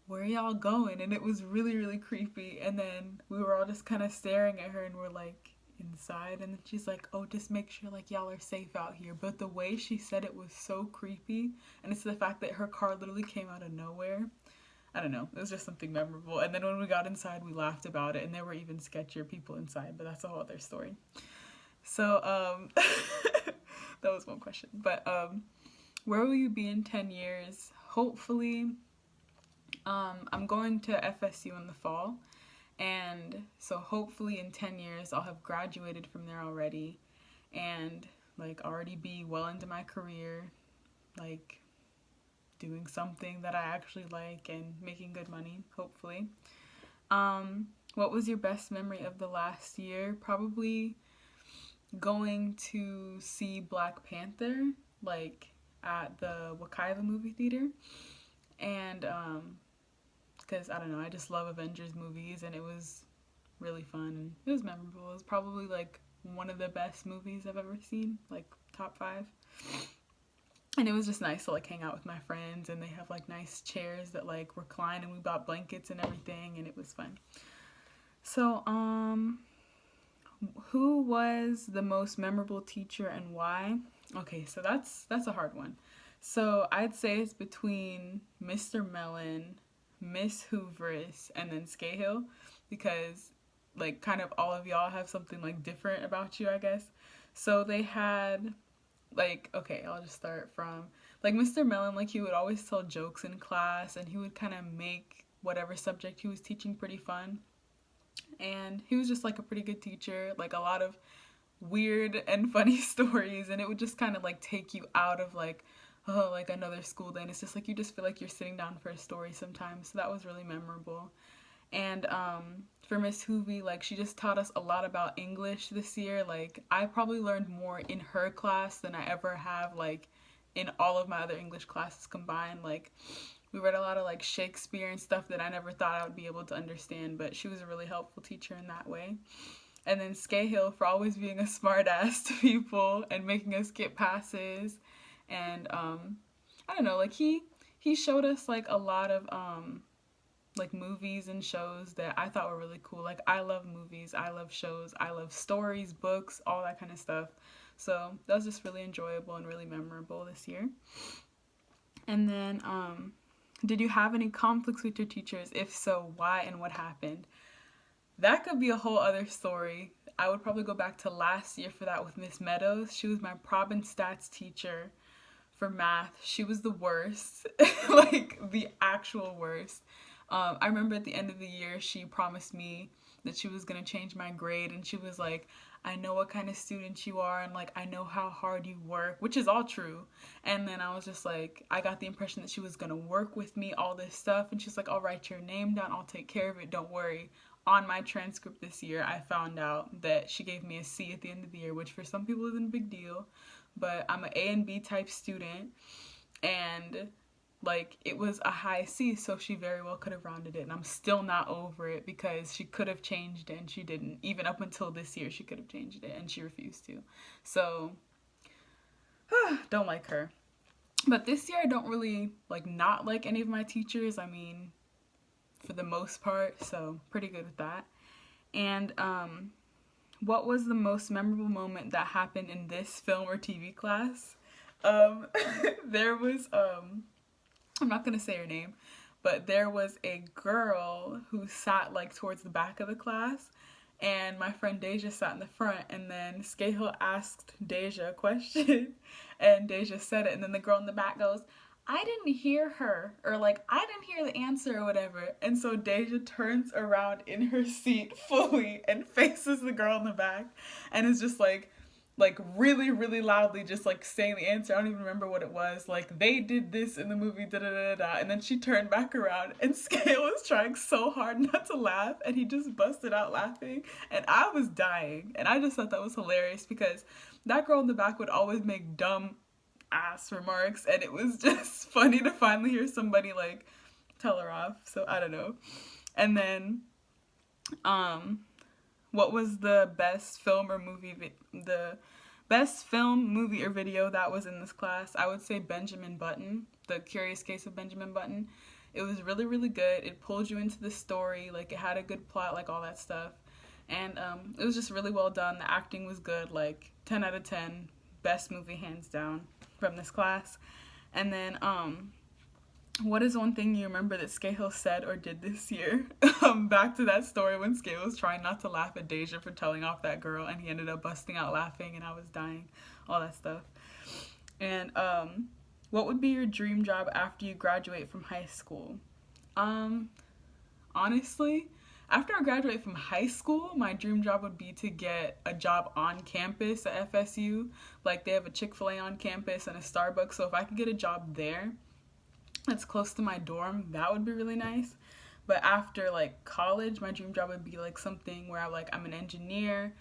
where are y'all going? And it was really, really creepy. And then we were all just kind of staring at her and we're like, inside. And then she's like, oh, just make sure like y'all are safe out here. But the way she said it was so creepy, and it's the fact that her car literally came out of nowhere. I don't know, it was just something memorable. And then when we got inside, we laughed about it, and there were even sketchier people inside, but that's a whole other story. So that was one question. But where will you be in 10 years? Hopefully I'm going to FSU in the fall, and so hopefully in 10 years I'll have graduated from there already and like already be well into my career, like doing something that I actually like and making good money, hopefully. What was your best memory of the last year? Probably going to see Black Panther, like at the Wakaiva movie theater. And because I don't know, I just love Avengers movies, and it was really fun. It was memorable. It was probably like one of the best movies I've ever seen, like top 5. And it was just nice to like hang out with my friends, and they have like nice chairs that like recline, and we bought blankets and everything, and it was fun. So who was the most memorable teacher and why? Okay, so that's a hard one. So I'd say it's between Mr. Mellon, Miss Hooveris, and then Scahill, because like kind of all of y'all have something like different about you, I guess. So they had like, okay, I'll just start from like Mr. Mellon, like he would always tell jokes in class, and he would kind of make whatever subject he was teaching pretty fun. And he was just like a pretty good teacher, like a lot of weird and funny stories, and it would just kind of like take you out of like, oh, like another school day, and it's just like you just feel like you're sitting down for a story sometimes. So that was really memorable. And for Miss Hoovy, like she just taught us a lot about English this year. Like I probably learned more in her class than I ever have like in all of my other English classes combined. Like we read a lot of like Shakespeare and stuff that I never thought I would be able to understand, but she was a really helpful teacher in that way. And then Scahill for always being a smart ass to people and making us get passes. And I don't know, like he showed us like a lot of like movies and shows that I thought were really cool. Like I love movies, I love shows, I love stories, books, all that kind of stuff. So that was just really enjoyable and really memorable this year. And then did you have any conflicts with your teachers? If so, why and what happened? That could be a whole other story. I would probably go back to last year for that with Miss Meadows. She was my prob and stats teacher for math. She was the worst, like the actual worst. I remember at the end of the year, she promised me that she was going to change my grade, and she was like, I know what kind of student you are, and like I know how hard you work, which is all true. And then I was just like, I got the impression that she was going to work with me, all this stuff, and she's like, I'll write your name down, I'll take care of it, don't worry. On my transcript this year, I found out that she gave me a C at the end of the year, which for some people isn't a big deal, but I'm an A and B type student, and like it was a high C, so she very well could have rounded it, and I'm still not over it because she could have changed it and she didn't. Even up until this year, she could have changed it and she refused to. So don't like her. But this year I don't really like not like any of my teachers. I mean, for the most part, so pretty good with that. And what was the most memorable moment that happened in this film or TV class? There was I'm not gonna say her name, but there was a girl who sat like towards the back of the class, and my friend Deja sat in the front, and then Scahill asked Deja a question, and Deja said it, and then the girl in the back goes, I didn't hear her, or like, I didn't hear the answer or whatever. And so Deja turns around in her seat fully and faces the girl in the back and is just like really, really loudly just like saying the answer. I don't even remember what it was. Like, they did this in the movie, da da da da. And then she turned back around and Scale was trying so hard not to laugh, and he just busted out laughing. And I was dying. And I just thought that was hilarious because that girl in the back would always make dumb ass remarks, and it was just funny to finally hear somebody like tell her off. So I don't know. And then what was the best film or movie the best film, movie, or video that was in this class? I would say Benjamin Button, The Curious Case of Benjamin Button. It was really, really good. It pulled you into the story, like it had a good plot, like all that stuff. And it was just really well done. The acting was good, like 10 out of 10. Best movie hands down from this class. And then what is one thing you remember that Scahill said or did this year? Back to that story when Scahill was trying not to laugh at Deja for telling off that girl, and he ended up busting out laughing, and I was dying, all that stuff. And what would be your dream job after you graduate from high school? Honestly, after I graduate from high school, my dream job would be to get a job on campus at FSU. Like, they have a Chick-fil-A on campus and a Starbucks, so if I could get a job there that's close to my dorm, that would be really nice. But after, like, college, my dream job would be, like, something where I'm an engineer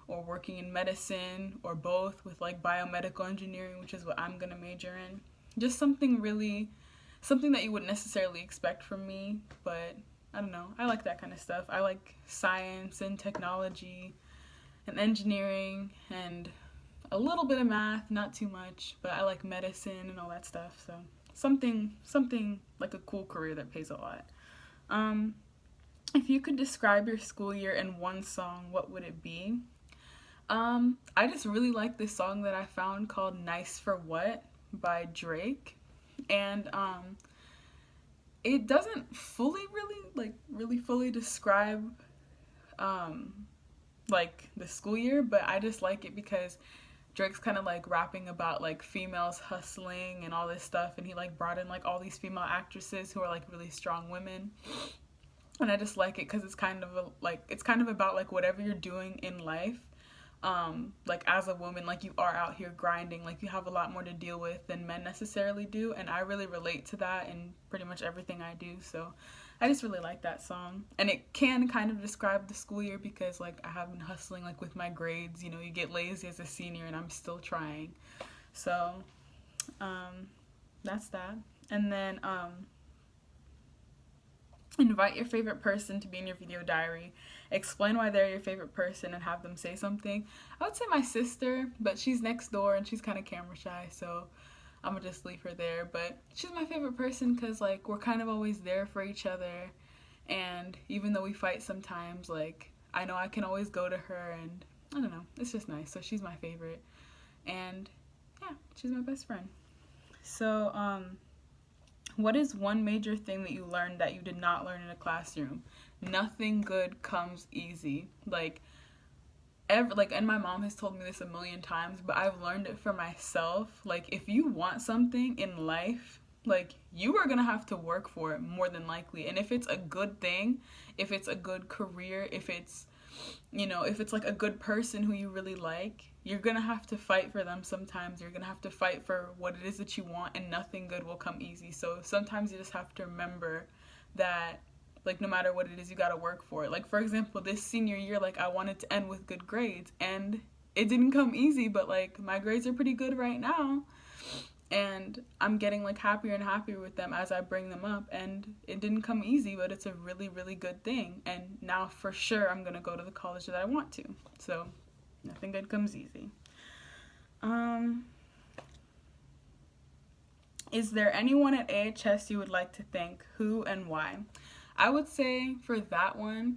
or working in medicine or both with, like, biomedical engineering, which is what I'm going to major in. Just something that you wouldn't necessarily expect from me, but I don't know. I like that kind of stuff. I like science and technology and engineering and a little bit of math, not too much, but I like medicine and all that stuff. So something like a cool career that pays a lot. If you could describe your school year in one song, what would it be? I just really like this song that I found called Nice for What by Drake. And it doesn't really fully describe like the school year, but I just like it because Drake's kind of like rapping about like females hustling and all this stuff, and he like brought in like all these female actresses who are like really strong women, and I just like it because it's kind of about like whatever you're doing in life, like as a woman, like you are out here grinding, like you have a lot more to deal with than men necessarily do, and I really relate to that in pretty much everything I do. So I just really like that song, and it can kind of describe the school year because like I have been hustling like with my grades, you know, you get lazy as a senior and I'm still trying. So that's that. And then invite your favorite person to be in your video diary. Explain why they're your favorite person and have them say something. I would say my sister, but she's next door and she's kind of camera shy, so I'm gonna just leave her there. But she's my favorite person because like we're kind of always there for each other, and even though we fight sometimes, like I know I can always go to her, and I don't know, it's just nice. So she's my favorite, and yeah, she's my best friend. So what is one major thing that you learned that you did not learn in a classroom? Nothing good comes easy. And my mom has told me this a million times, but I've learned it for myself. Like, if you want something in life, like, you are gonna have to work for it more than likely. And if it's a good thing, if it's a good career, if it's, you know, if it's like a good person who you really like, you're gonna have to fight for them sometimes. You're gonna have to fight for what it is that you want, and nothing good will come easy. So sometimes you just have to remember that, like, no matter what it is, you gotta work for it. Like, for example, this senior year, like, I wanted to end with good grades, and it didn't come easy, but, like, my grades are pretty good right now, and I'm getting, like, happier and happier with them as I bring them up, and it didn't come easy, but it's a really, really good thing, and now, for sure, I'm gonna go to the college that I want to, so nothing good comes easy. Is there anyone at AHS you would like to thank? Who and why? I would say for that one,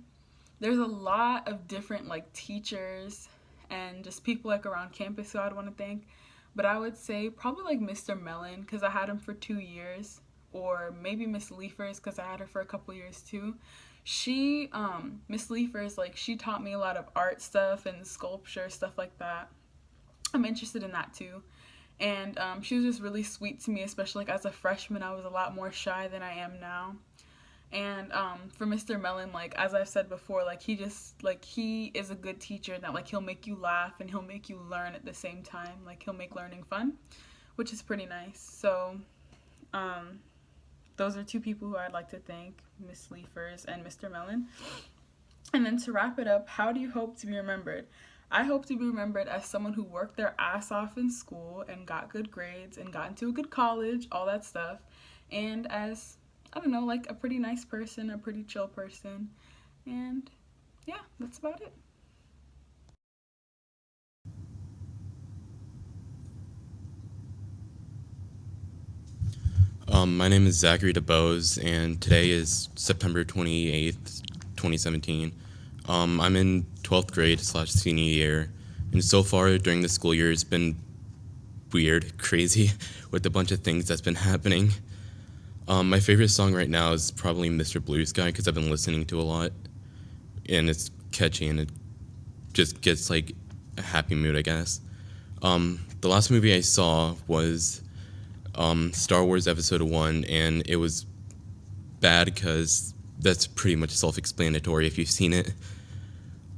there's a lot of different like teachers and just people like around campus who I'd want to thank. But I would say probably like Mr. Mellon, because I had him for 2 years, or maybe Miss Leafers, because I had her for a couple years too. She, Miss Leafers, like, she taught me a lot of art stuff and sculpture, stuff like that. I'm interested in that too. And she was just really sweet to me, especially like as a freshman. I was a lot more shy than I am now. And for Mr. Mellon, like, as I've said before, like, he just, like, he is a good teacher, that, like, he'll make you laugh and he'll make you learn at the same time. Like, he'll make learning fun, which is pretty nice. So those are two people who I'd like to thank, Miss Leafers and Mr. Mellon. And then to wrap it up, how do you hope to be remembered? I hope to be remembered as someone who worked their ass off in school and got good grades and got into a good college, all that stuff. And as, I don't know, like a pretty nice person, a pretty chill person. And yeah, that's about it. My name is Zachary DeBose, and today is September 28th, 2017. I'm in 12th grade / senior year, and so far during the school year it's been weird, crazy, with a bunch of things that's been happening. My favorite song right now is probably Mr. Blue Sky, because I've been listening to a lot, and it's catchy, and it just gets like a happy mood, I guess. The last movie I saw was Star Wars Episode 1, and it was bad because that's pretty much self-explanatory if you've seen it.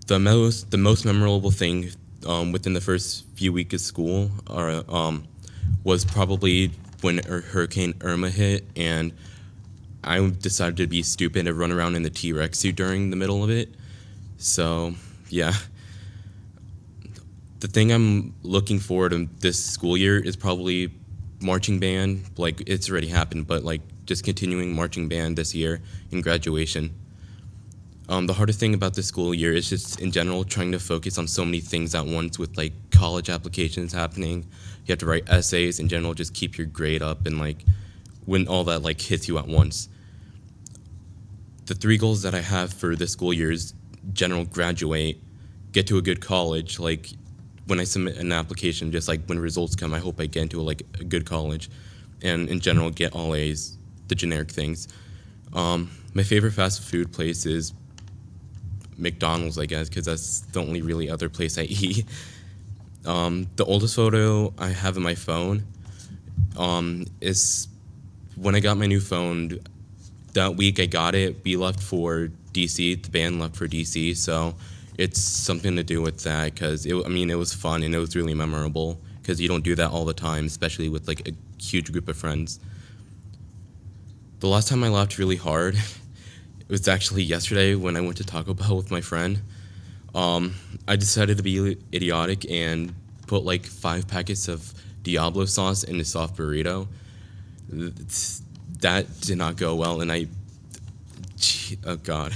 The most memorable thing within the first few weeks of school was probably when Hurricane Irma hit, and I decided to be stupid and run around in the T-Rex suit during the middle of it. So, yeah. The thing I'm looking forward to this school year is probably marching band. Like, it's already happened, but like just continuing marching band this year in graduation. The hardest thing about this school year is just in general trying to focus on so many things at once, with like college applications happening. You have to write essays, in general, just keep your grade up, and like when all that like hits you at once. The 3 goals that I have for this school year is general graduate, get to a good college. Like when I submit an application, just like when results come, I hope I get into like a good college, and in general get all A's, the generic things. My favorite fast food place is McDonald's, I guess, because that's the only really other place I eat. The oldest photo I have in my phone is when I got my new phone. That week I got it, we left for DC, the band left for DC, so it's something to do with that, because it was fun and it was really memorable, because you don't do that all the time, especially with like a huge group of friends. The last time I laughed really hard, it was actually yesterday when I went to Taco Bell with my friend. I decided to be idiotic and put like 5 packets of Diablo sauce in a soft burrito. That did not go well, and oh god.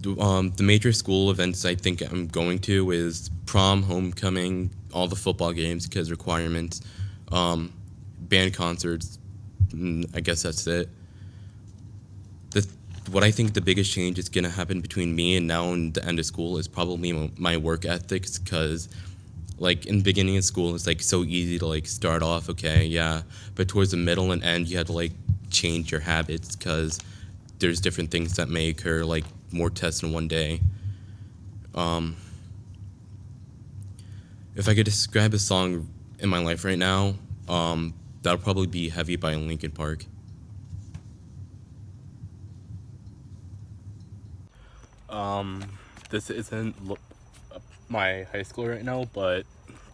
The major school events I think I'm going to is prom, homecoming, all the football games because requirements, band concerts. I guess that's it. What I think the biggest change is going to happen between me and now and the end of school is probably my work ethics, because like in the beginning of school it's like so easy to like start off okay, yeah, but towards the middle and end you have to like change your habits, because there's different things that may occur, like more tests in one day. If I could describe a song in my life right now, that'll probably be Heavy by Linkin Park. This isn't my high school right now, but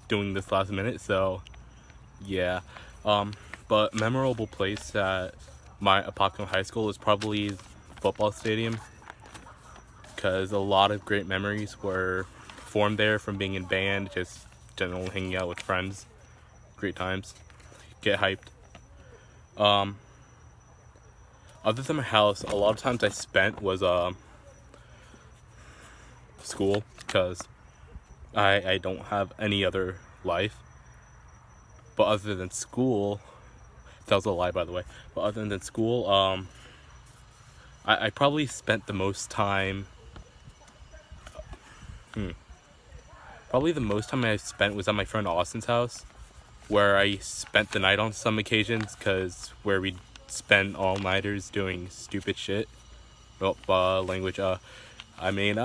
doing this last minute, so yeah. But memorable place at my Apopka High School is probably football stadium, because a lot of great memories were formed there from being in band, just general hanging out with friends, great times, get hyped. Other than my house, a lot of times I spent was school, because I don't have any other life. But other than school, that was a lie by the way, but other than school, I probably spent the most time, probably the most time I spent was at my friend Austin's house, where I spent the night on some occasions, because where we'd spend all-nighters doing stupid shit. Language, I mean,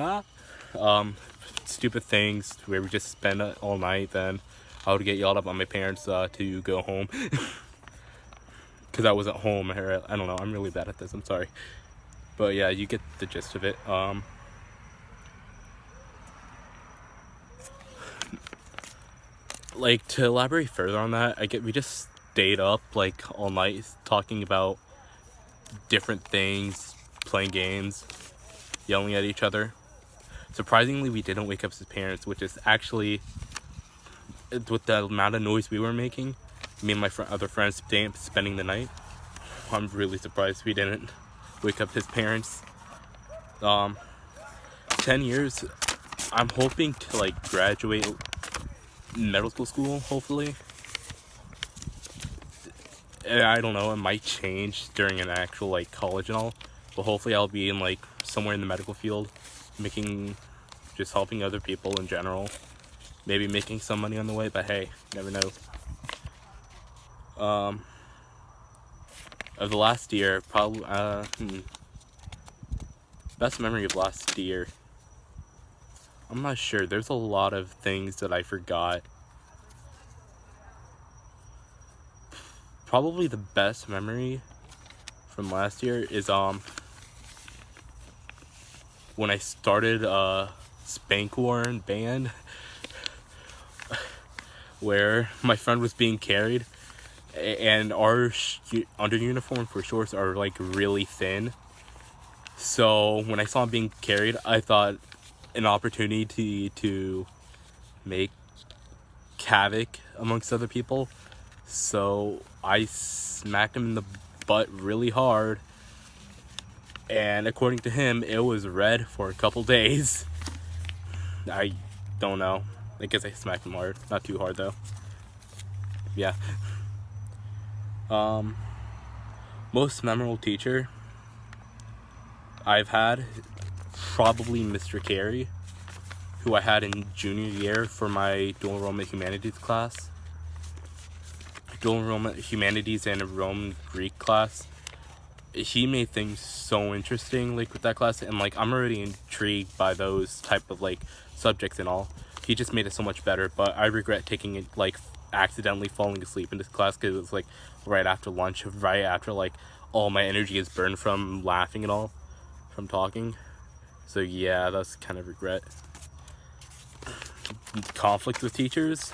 stupid things where we just spend it all night, then I would get yelled at by my parents to go home. Because I was at home. I don't know, I'm really bad at this, I'm sorry. But yeah, you get the gist of it. Like, to elaborate further on that, we just stayed up like all night talking about different things, playing games, yelling at each other. Surprisingly, we didn't wake up his parents, which is actually, with the amount of noise we were making, me and my other friends spending the night, I'm really surprised we didn't wake up his parents. 10 years, I'm hoping to like graduate medical school, hopefully. I don't know, it might change during an actual like college and all, but hopefully I'll be in like somewhere in the medical field, just helping other people in general, maybe making some money on the way, but hey, never know. Of the last year, probably best memory of last year, I'm not sure. There's a lot of things that I forgot. Probably the best memory from last year is when I started Spank Warren band, where my friend was being carried, and our under uniform for shorts are like really thin. So when I saw him being carried, I thought an opportunity to make havoc amongst other people. So I smacked him in the butt really hard, and according to him, it was red for a couple days. I don't know. I guess I smacked him hard. Not too hard though. Yeah. Most memorable teacher I've had, probably Mr. Carey, who I had in junior year for my dual enrollment humanities class. Dual enrollment humanities and a Roman Greek class. He made things so interesting, like with that class, and like I'm already intrigued by those type of like subjects and all. He just made it so much better, but I regret taking it, like accidentally falling asleep in this class, because it was like right after lunch, right after like all my energy is burned from laughing and all, from talking. So yeah, that's kind of regret. Conflict with teachers,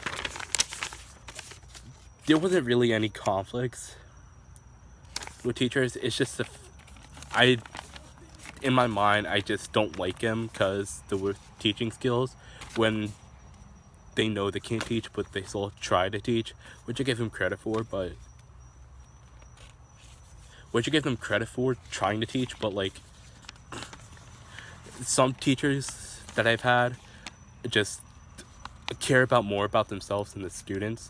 there wasn't really any conflicts with teachers. It's just in my mind, I just don't like him because the teaching skills, when they know they can't teach, but they still try to teach, which I give him credit for, but trying to teach, but like some teachers that I've had just care more about themselves than the students,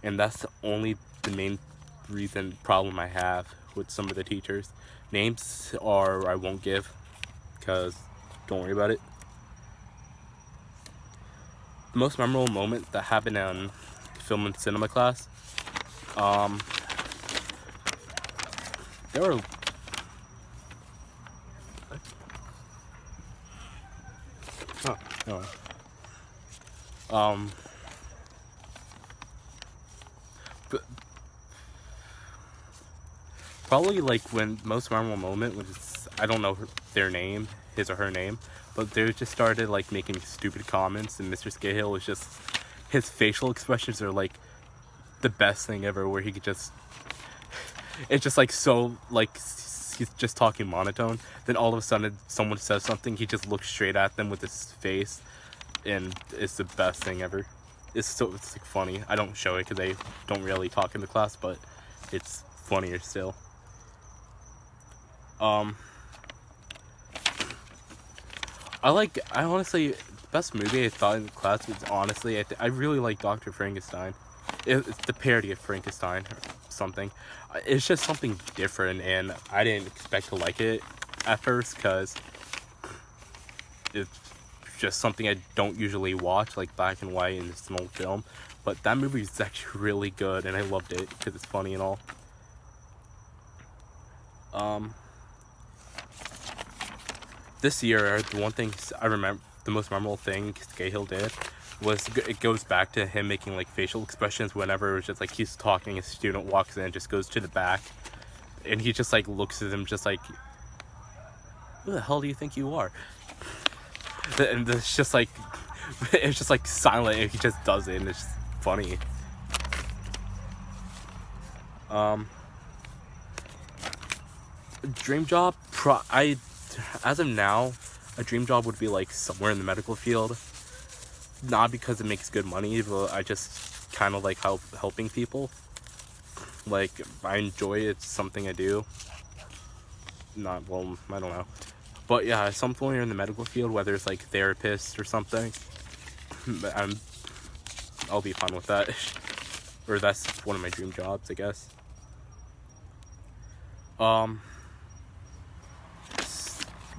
and that's the main problem I have with some of the teachers. Names I won't give, because don't worry about it. The most memorable moment that happened in film and cinema class, there were but probably like when most memorable moment was, I don't know their name, his or her name, but they just started like making stupid comments, and Mr. Scahill was just, his facial expressions are like the best thing ever, where he could just, it's just like so, like he's just talking monotone, then all of a sudden someone says something, he just looks straight at them with his face, and it's the best thing ever. It's like funny. I don't show it because they don't really talk in the class, but it's funnier still. I honestly, the best movie I thought in the class was, honestly, I really like Dr. Frankenstein. It's the parody of Frankenstein or something. It's just something different, and I didn't expect to like it at first, because it's just something I don't usually watch, like black and white, and it's an old film. But that movie is actually really good, and I loved it because it's funny and all. This year, the one thing I remember, the most memorable thing Cahill did was, it goes back to him making like facial expressions whenever it was just like he's talking, a student walks in, just goes to the back, and he just like looks at him just like, who the hell do you think you are? And it's just like silent, and he just does it, and it's just funny. Dream job, as of now, a dream job would be like somewhere in the medical field. Not because it makes good money, but I just kind of like helping people. Like, I enjoy it, it's something I do. I don't know. But yeah, somewhere in the medical field, whether it's like therapist or something, I'll be fine with that. Or that's one of my dream jobs, I guess.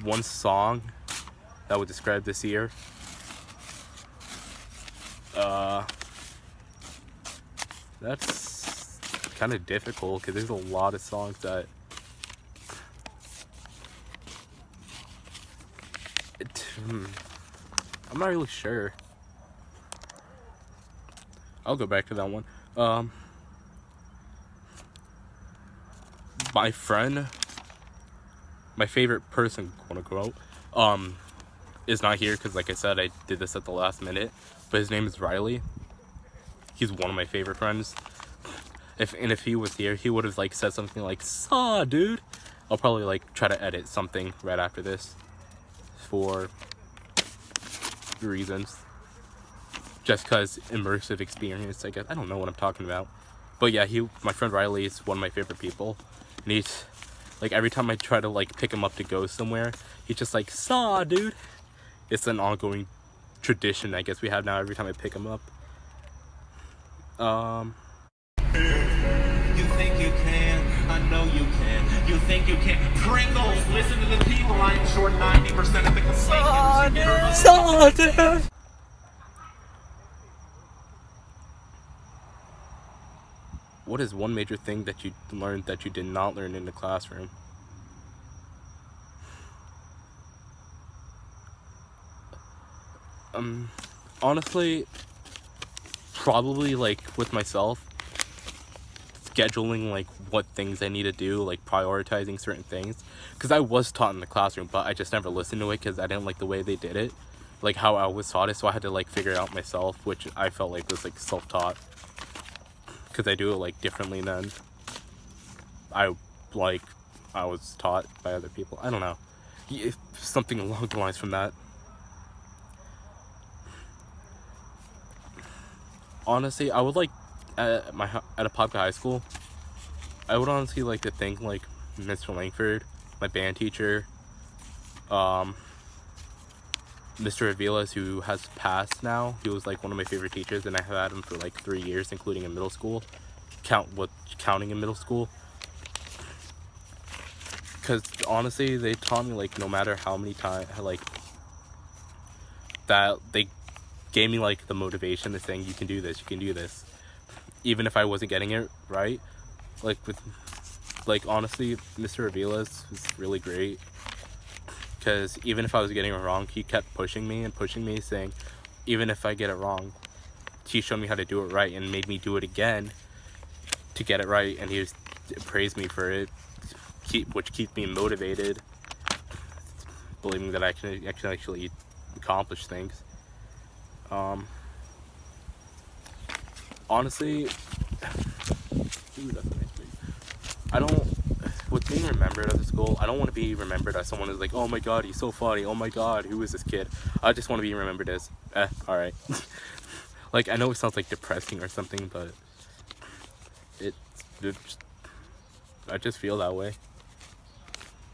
One song that would describe this year. That's kind of difficult because there's a lot of songs that I'm not really sure. I'll go back to that one. My favorite person, quote unquote, is not here because, like I said, I did this at the last minute. But his name is Riley. He's one of my favorite friends. If he was here, he would have like said something like, "Saw, dude." I'll probably like try to edit something right after this for reasons. Just cause immersive experience, I guess. I don't know what I'm talking about. But yeah, my friend Riley is one of my favorite people. And he's like, every time I try to like pick him up to go somewhere, he's just like, "Saw, dude." It's an ongoing tradition I guess we have now every time I pick him up. You think you can, I know you can. You think you can. Pringles, listen to the people. I'm sure 90% of the complaints. Saw, dude. What is one major thing that you learned that you did not learn in the classroom? Honestly, probably like with myself, scheduling like what things I need to do, like prioritizing certain things. Because I was taught in the classroom, but I just never listened to it because I didn't like the way they did it, like how I was taught it. So I had to like figure it out myself, which I felt like was like self-taught. Because I do it like differently than I was taught by other people. I don't know, something along the lines from that. Honestly, I would like at Apopka High School, I would honestly like to thank like Mr. Langford, my band teacher, Mr. Avilas, who has passed now. He was like one of my favorite teachers, and I have had him for like 3 years, including in middle school. Counting in middle school. Because honestly, they taught me like no matter how many times, like that they gave me like the motivation to saying you can do this, even if I wasn't getting it right. Like honestly, Mr. Avilas was really great. Because even if I was getting it wrong, he kept pushing me, saying, even if I get it wrong, he showed me how to do it right and made me do it again to get it right. And he praised me for it, which keeps me motivated, believing that I can actually accomplish things. Honestly, with being remembered at the school, I don't want to be remembered as someone who's like, "Oh my god, he's so funny, oh my god, who is this kid?" I just want to be remembered as, alright. Like, I know it sounds like depressing or something, but I just feel that way.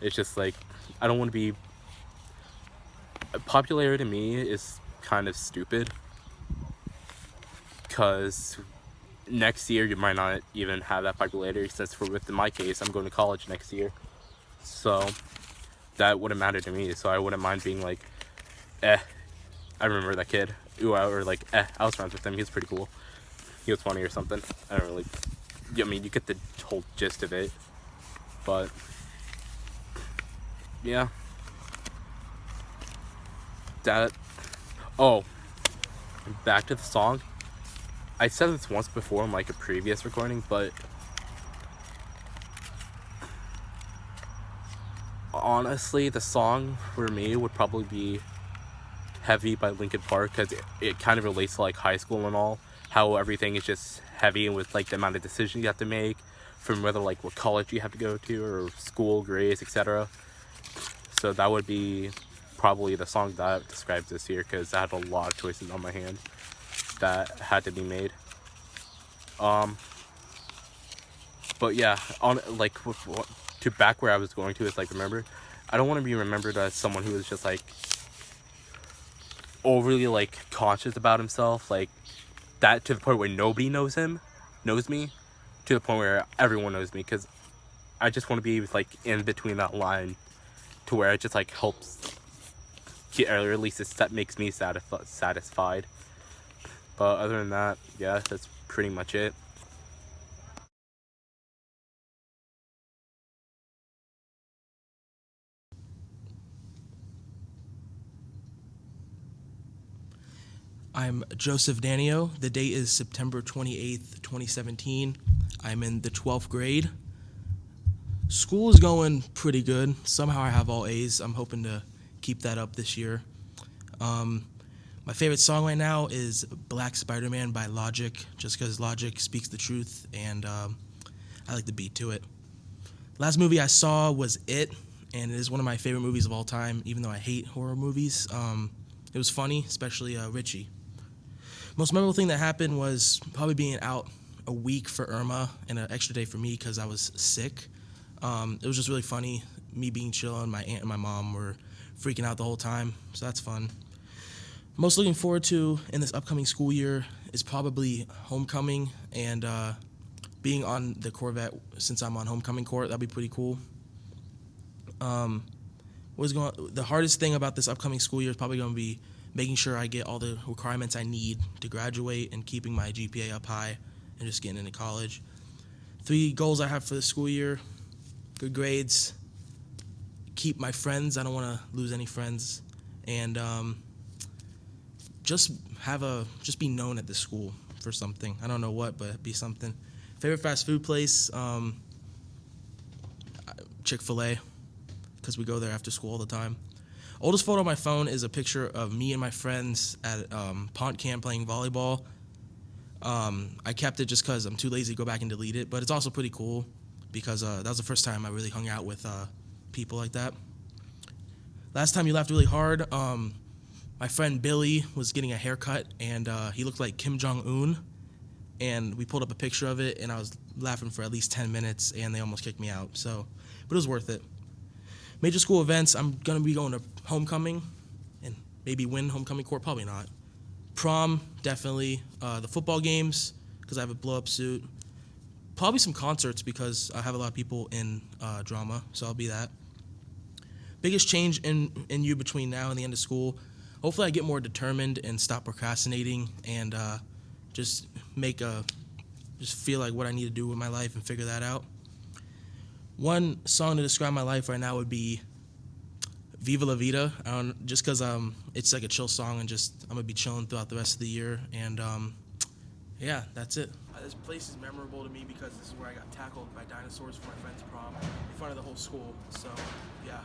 It's just like, I don't want to be, popularity to me is kind of stupid, because next year you might not even have that popularity, since in my case, I'm going to college next year, so that wouldn't matter to me. So I wouldn't mind being like, I remember that kid, or like, I was friends with him, he was pretty cool, he was funny or something. I don't really, I mean, you get the whole gist of it. But yeah. That. Oh, back to the song. I said this once before in like a previous recording, but honestly, the song for me would probably be Heavy by Linkin Park, because it kind of relates to like high school and all, how everything is just heavy and with like the amount of decisions you have to make from whether like what college you have to go to or school grades, etc. So that would be probably the song that describes this year, because I had a lot of choices on my hand that had to be made. But yeah, on like to back where I was going to is like, remember, I don't want to be remembered as someone who is just like overly like conscious about himself, like that to the point where nobody knows me, to the point where everyone knows me, because I just want to be like in between that line to where it just like helps, or at least that makes me satisfied. But other than that, yeah, that's pretty much it. I'm Joseph Danio. The date is September 28th, 2017. I'm in the 12th grade. School is going pretty good. Somehow I have all A's. I'm hoping to keep that up this year. My favorite song right now is Black Spider-Man by Logic, just because Logic speaks the truth, and I like the beat to it. Last movie I saw was It, and it is one of my favorite movies of all time, even though I hate horror movies. It was funny, especially Richie. Most memorable thing that happened was probably being out a week for Irma and an extra day for me because I was sick. It was just really funny, me being chill, and my aunt and my mom were freaking out the whole time, so that's fun. Most looking forward to in this upcoming school year is probably homecoming and being on the Corvette since I'm on homecoming court. That'd be pretty cool. The hardest thing about this upcoming school year is probably going to be making sure I get all the requirements I need to graduate and keeping my GPA up high and just getting into college. 3 goals I have for the school year: good grades, keep my friends, I don't want to lose any friends, and just be known at the school for something. I don't know what, but be something. Favorite fast food place? Chick-fil-A, because we go there after school all the time. Oldest photo on my phone is a picture of me and my friends at Pont Camp playing volleyball. I kept it just because I'm too lazy to go back and delete it, but it's also pretty cool because that was the first time I really hung out with people like that. Last time you laughed really hard, my friend Billy was getting a haircut, and he looked like Kim Jong-un, and we pulled up a picture of it, and I was laughing for at least 10 minutes, and they almost kicked me out, but it was worth it. Major school events, I'm going to be going to homecoming, and maybe win homecoming court, probably not. Prom, definitely. The football games, because I have a blow-up suit. Probably some concerts, because I have a lot of people in drama, so I'll be that. Biggest change in you between now and the end of school: hopefully I get more determined and stop procrastinating and just feel like what I need to do with my life and figure that out. One song to describe my life right now would be Viva La Vida, just because it's like a chill song, and I'm going to be chilling throughout the rest of the year, and yeah, that's it. This place is memorable to me because this is where I got tackled by dinosaurs for my friend's prom in front of the whole school, so yeah.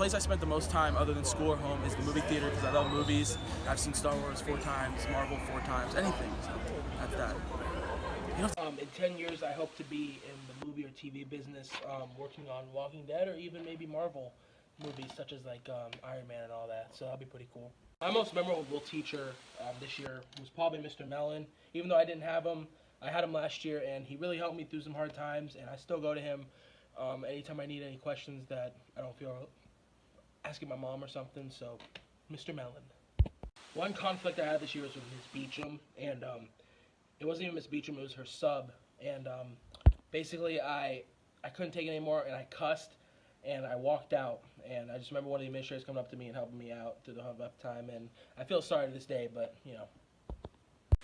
place I spent the most time other than school or home is the movie theater because I love movies. I've seen Star Wars 4 times, Marvel 4 times, anything. So that's that. In 10 years, I hope to be in the movie or TV business, working on Walking Dead or even maybe Marvel movies such as like Iron Man and all that. So that'll be pretty cool. My most memorable teacher this year was probably Mr. Mellon. Even though I didn't have him, I had him last year, and he really helped me through some hard times. And I still go to him anytime I need any questions that I don't feel asking my mom or something. So, Mr. Mellon. One conflict I had this year was with Miss Beecham, and it wasn't even Miss Beecham, it was her sub. And basically, I couldn't take it anymore, and I cussed, and I walked out. And I just remember one of the administrators coming up to me and helping me out through the rough time, and I feel sorry to this day, but, you know.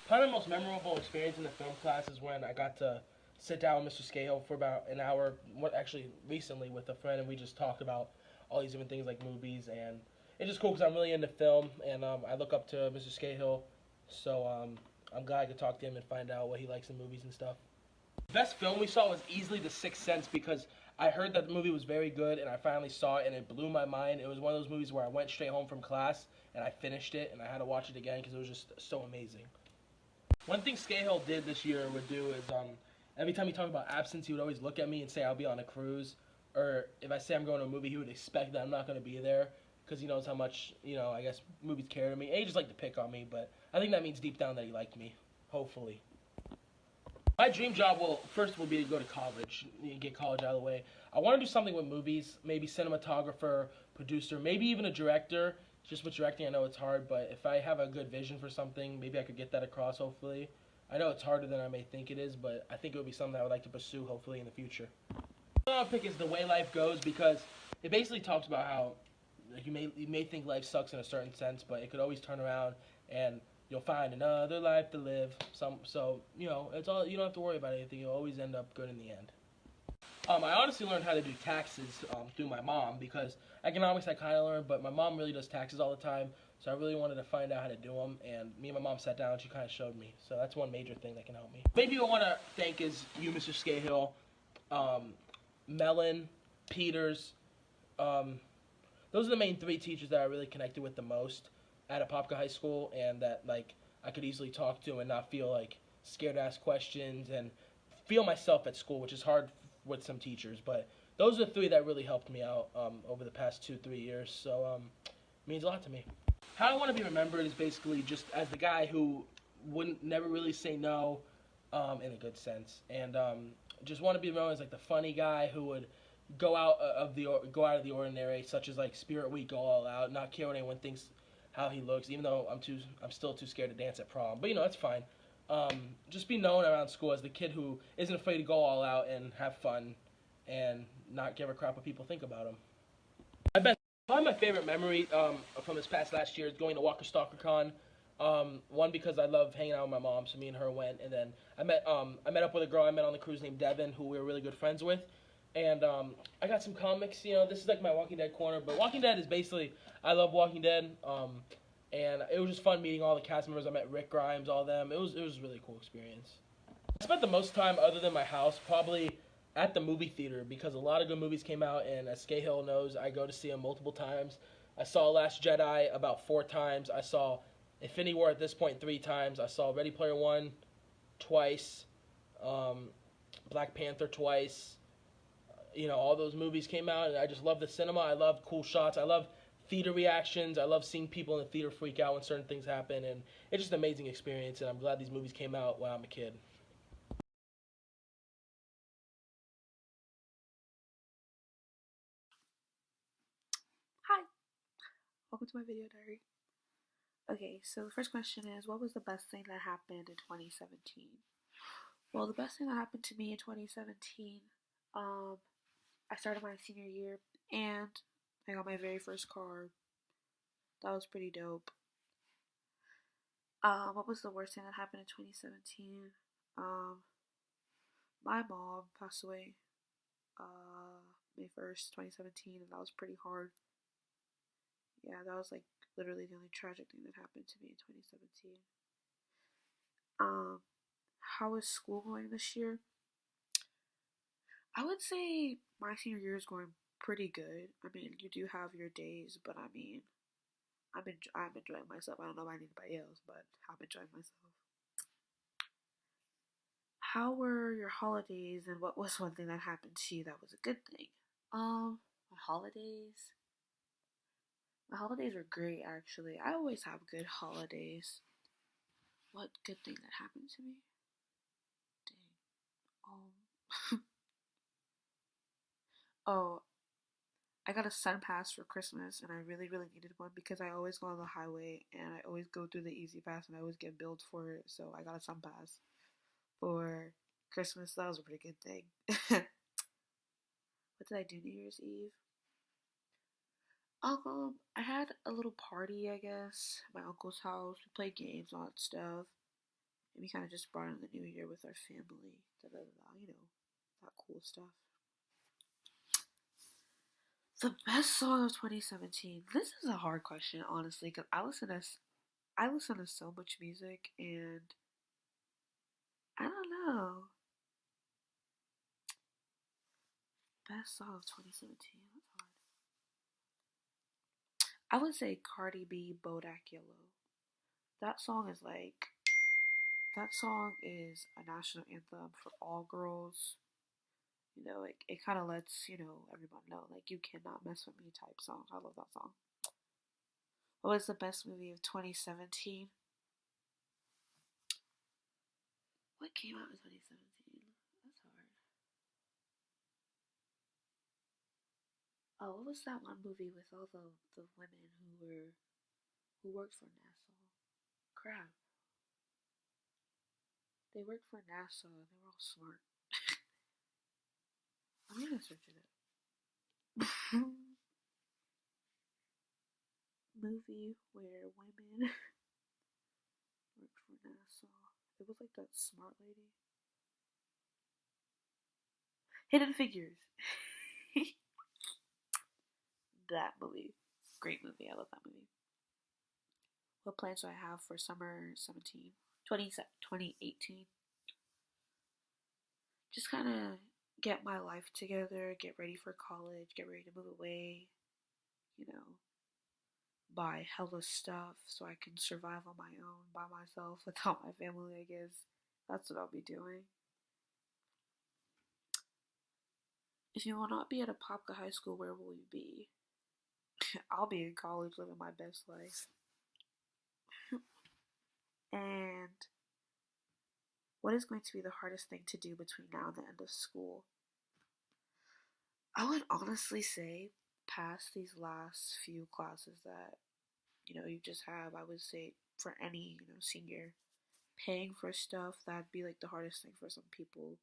Probably my most memorable experience in the film class is when I got to sit down with Mr. Scahill for about an hour, actually recently with a friend, and we just talked about all these different things like movies, and it's just cool because I'm really into film, and I look up to Mr. Scahill, so I'm glad I could talk to him and find out what he likes in movies and stuff. The best film we saw was easily The Sixth Sense because I heard that the movie was very good, and I finally saw it, and it blew my mind. It was one of those movies where I went straight home from class, and I finished it, and I had to watch it again because it was just so amazing. One thing Scahill did this year would do is every time he talked about absence, he would always look at me and say I'll be on a cruise. Or if I say I'm going to a movie, he would expect that I'm not going to be there because he knows how much, I guess movies care to me. And he just liked to pick on me, but I think that means deep down that he liked me, hopefully. My dream job will be to go to college, get college out of the way. I want to do something with movies, maybe cinematographer, producer, maybe even a director. Just with directing, I know it's hard, but if I have a good vision for something, maybe I could get that across, hopefully. I know it's harder than I may think it is, but I think it would be something I would like to pursue, hopefully, in the future. The one I'll pick is The Way Life Goes because it basically talks about how like, you may think life sucks in a certain sense, but it could always turn around and you'll find another life to live. So it's all, you don't have to worry about anything. You'll always end up good in the end. I honestly learned how to do taxes through my mom because economics I kind of learned, but my mom really does taxes all the time, so I really wanted to find out how to do them, and me and my mom sat down and she kind of showed me, so that's one major thing that can help me. Maybe I want to thank is you, Mr. Scahill, Mellon, Peters. Those are the main 3 teachers that I really connected with the most at Apopka High School, and that like I could easily talk to and not feel like scared to ask questions and feel myself at school, which is hard with some teachers, but those are the 3 that really helped me out over the past 2-3 years, so it means a lot to me. How I want to be remembered is basically just as the guy who never really say no in a good sense, and just want to be remembered as like the funny guy who would go out of the ordinary, such as like Spirit Week, go all out, not care what anyone thinks how he looks, even though I'm still too scared to dance at prom, but that's fine. Just be known around school as the kid who isn't afraid to go all out and have fun and not give a crap what people think about him. Probably my favorite memory from this past last year is going to Walker Stalker Con. One, because I love hanging out with my mom, so me and her went, and then I met up with a girl I met on the cruise named Devin, who we were really good friends with, and I got some comics. This is like my Walking Dead corner, but Walking Dead is basically, I love Walking Dead, and it was just fun meeting all the cast members. I met Rick Grimes, all of them. It was a really cool experience. I spent the most time other than my house probably at the movie theater because a lot of good movies came out, and as Scahill knows, I go to see them multiple times. I saw Last Jedi about 4 times. I saw Infinity War at this point 3 times. I saw Ready Player One twice, Black Panther twice. All those movies came out, and I just love the cinema. I love cool shots. I love theater reactions. I love seeing people in the theater freak out when certain things happen, and it's just an amazing experience, and I'm glad these movies came out when I'm a kid. Hi, welcome to my video diary. Okay, so the first question is, what was the best thing that happened in 2017? Well, the best thing that happened to me in 2017, I started my senior year, and I got my very first car. That was pretty dope. What was the worst thing that happened in 2017? My mom passed away, May 1st, 2017, and that was pretty hard. Yeah, that was like literally the only tragic thing that happened to me in 2017. How is school going this year? I would say my senior year is going pretty good. I mean, you do have your days, but I mean, I'm enjoying myself. I don't know about anybody else, but I'm enjoying myself. How were your holidays, and what was one thing that happened to you that was a good thing? My holidays. My holidays were great, actually. I always have good holidays. What good thing that happened to me? Dang. Oh, I got a sun pass for Christmas, and I really, really needed one because I always go on the highway and I always go through the Easy Pass, and I always get billed for it. So I got a sun pass for Christmas. That was a pretty good thing. What did I do New Year's Eve? I had a little party, I guess, at my uncle's house. We played games, all that stuff. And we kind of just brought in the new year with our family. Da da da, that cool stuff. The best song of 2017. This is a hard question, honestly, because I listen to so much music, and I don't know. Best song of 2017. That's hard. I would say Cardi B, Bodak Yellow. That song is like that song is a national anthem for all girls. It kind of lets everyone know like you cannot mess with me type song. I love that song. What was the best movie of 2017? What came out in 2017? That's hard. Oh, what was that one movie with all the women who worked for NASA? Crap. They worked for NASA and they were all smart. I'm gonna search it up. Movie where women worked for NASA. It was like that smart lady. Hidden Figures. That movie. Great movie. I love that movie. What plans do I have for summer 2018? Just kind of get my life together, get ready for college, get ready to move away, you know, buy hella stuff so I can survive on my own by myself without my family, I guess. That's what I'll be doing. If you will not be at Apopka High School, where will you be? I'll be in college living my best life. And what is going to be the hardest thing to do between now and the end of school? I would honestly say pass these last few classes that you just have. I would say for any senior, paying for stuff, that'd be like the hardest thing for some people.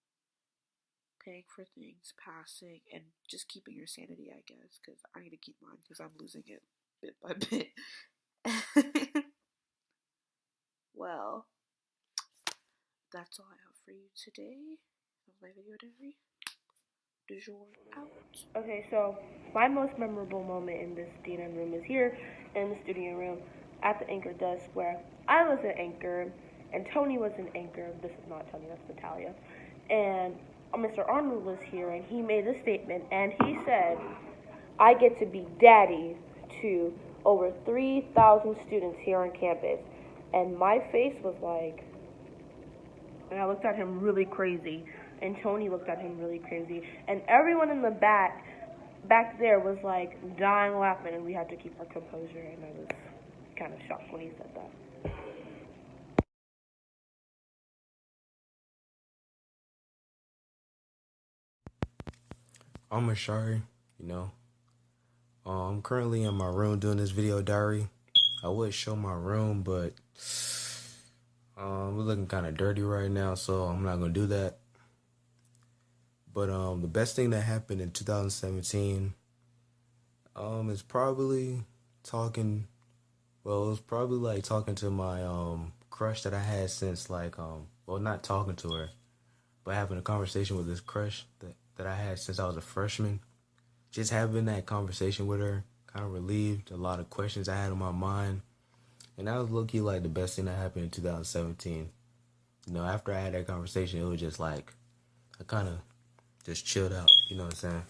Paying for things, passing, and just keeping your sanity, I guess, because I need to keep mine because I'm losing it bit by bit. Well, that's all I have for you today. That was my video diary. Du jour out. Okay, so my most memorable moment in this D&M room is here in the studio room at the anchor desk where I was an anchor and Tony was an anchor. This is not Tony, that's Natalia. And Mr. Arnold was here and he made a statement and he said, I get to be daddy to over 3,000 students here on campus. And my face was like, and I looked at him really crazy. And Tony looked at him really crazy. And everyone in the back there was like dying laughing, and we had to keep our composure. And I was kind of shocked when he said that. I'm Ashari, I'm currently in my room doing this video diary. I would show my room, but we're looking kind of dirty right now, so I'm not going to do that. But the best thing that happened in 2017 is probably talking to my crush that I had since not talking to her, but having a conversation with this crush that I had since I was a freshman. Just having that conversation with her kind of relieved a lot of questions I had in my mind. And that was low-key like the best thing that happened in 2017. After I had that conversation, it was just like I kind of just chilled out, you know what I'm saying?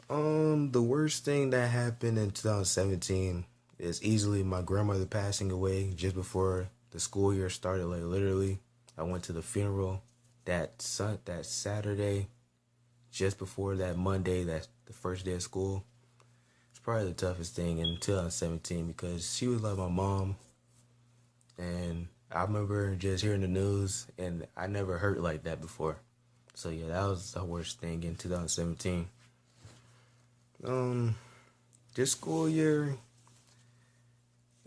The worst thing that happened in 2017 is easily my grandmother passing away just before the school year started. Like literally, I went to the funeral that Saturday, just before that Monday, that's the first day of school. It's probably the toughest thing in 2017 because she was like my mom, and I remember just hearing the news, and I never heard like that before. So yeah, that was the worst thing in 2017. This school year,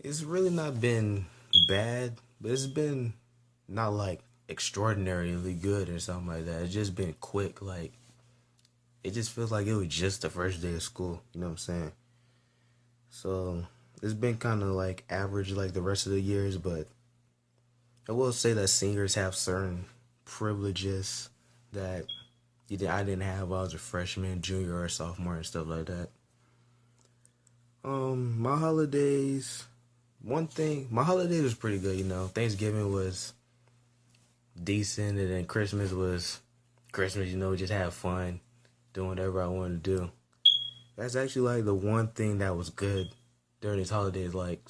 it's really not been bad, but it's been not like extraordinarily good or something like that. It's just been quick. Like, it just feels like it was just the first day of school. You know what I'm saying? So it's been kind of like average like the rest of the years, but I will say that seniors have certain privileges that I didn't have while I was a freshman, junior, or sophomore and stuff like that. My holidays, my holidays was pretty good, you know. Thanksgiving was decent, and then Christmas was Christmas, you know, just have fun, doing whatever I wanted to do. That's actually like the one thing that was good during these holidays. Like,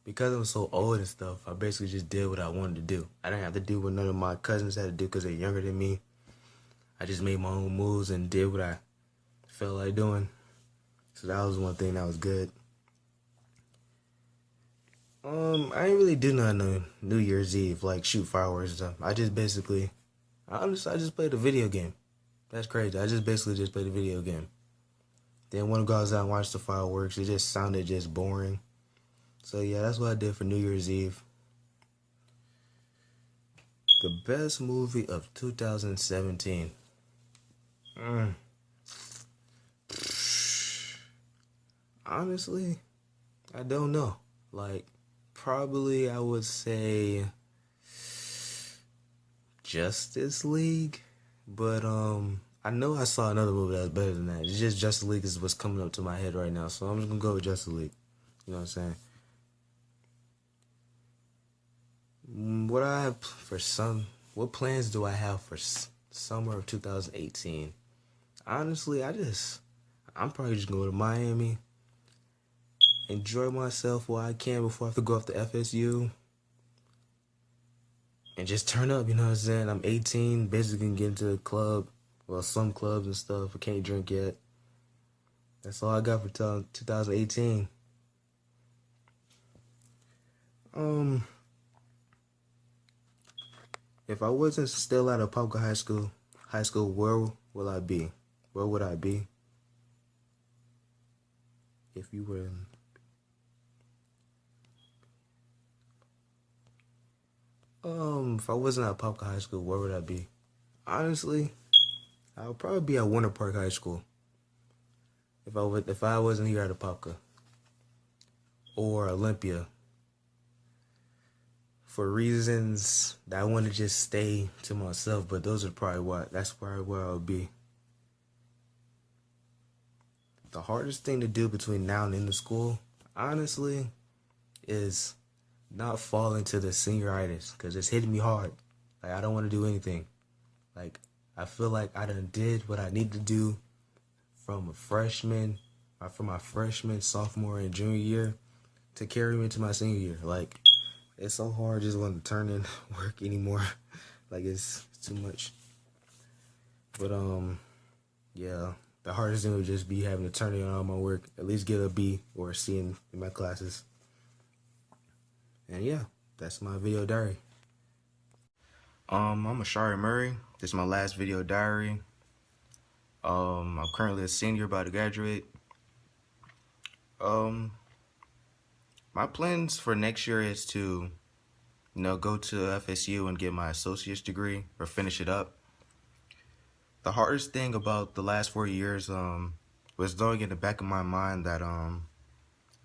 because I'm so old and stuff, I basically just did what I wanted to do. I didn't have to do what none of my cousins had to do because they're younger than me. I just made my own moves and did what I felt like doing. So that was one thing that was good. I ain't really do nothing on New Year's Eve, like shoot fireworks and stuff. I just basically, I just played a video game. That's crazy. I just basically just played a video game. Then one goes out and watch the fireworks. It just sounded just boring. So yeah, that's what I did for New Year's Eve. The best movie of 2017. Honestly, I don't know. Like, probably I would say Justice League, but I know I saw another movie that was better than that. It's just Justice League is what's coming up to my head right now, so I'm just gonna go with Justice League. You know what I'm saying? What I have for what plans do I have for summer of 2018? Honestly, I'm probably just going to Miami, enjoy myself while I can before I have to go off to FSU, and just turn up, you know what I'm saying? I'm 18, basically can get into the club, well, some clubs and stuff. I can't drink yet. That's all I got for 2018. If I wasn't still at Apopka High School, where will I be? Where would I be? If you were if I wasn't at Apopka High School, where would I be? Honestly, I would probably be at Winter Park High School. If I wasn't here at Apopka or Olympia. For reasons that I want to just stay to myself, but that's probably where I would be. The hardest thing to do between now and end of school, honestly, is not fall into the senioritis, because it's hitting me hard. Like, I don't want to do anything. Like, I feel like I done did what I need to do from my freshman, sophomore, and junior year to carry me to my senior year. Like, it's so hard just wanting to turn in work anymore. Like, it's too much. But, yeah, the hardest thing would just be having to turn in all my work, at least get a B or a C in my classes. And yeah, that's my video diary. I'm Ashari Murray. This is my last video diary. I'm currently a senior, about to graduate. My plans for next year is to, go to FSU and get my associate's degree or finish it up. The hardest thing about the last 4 years was knowing in the back of my mind that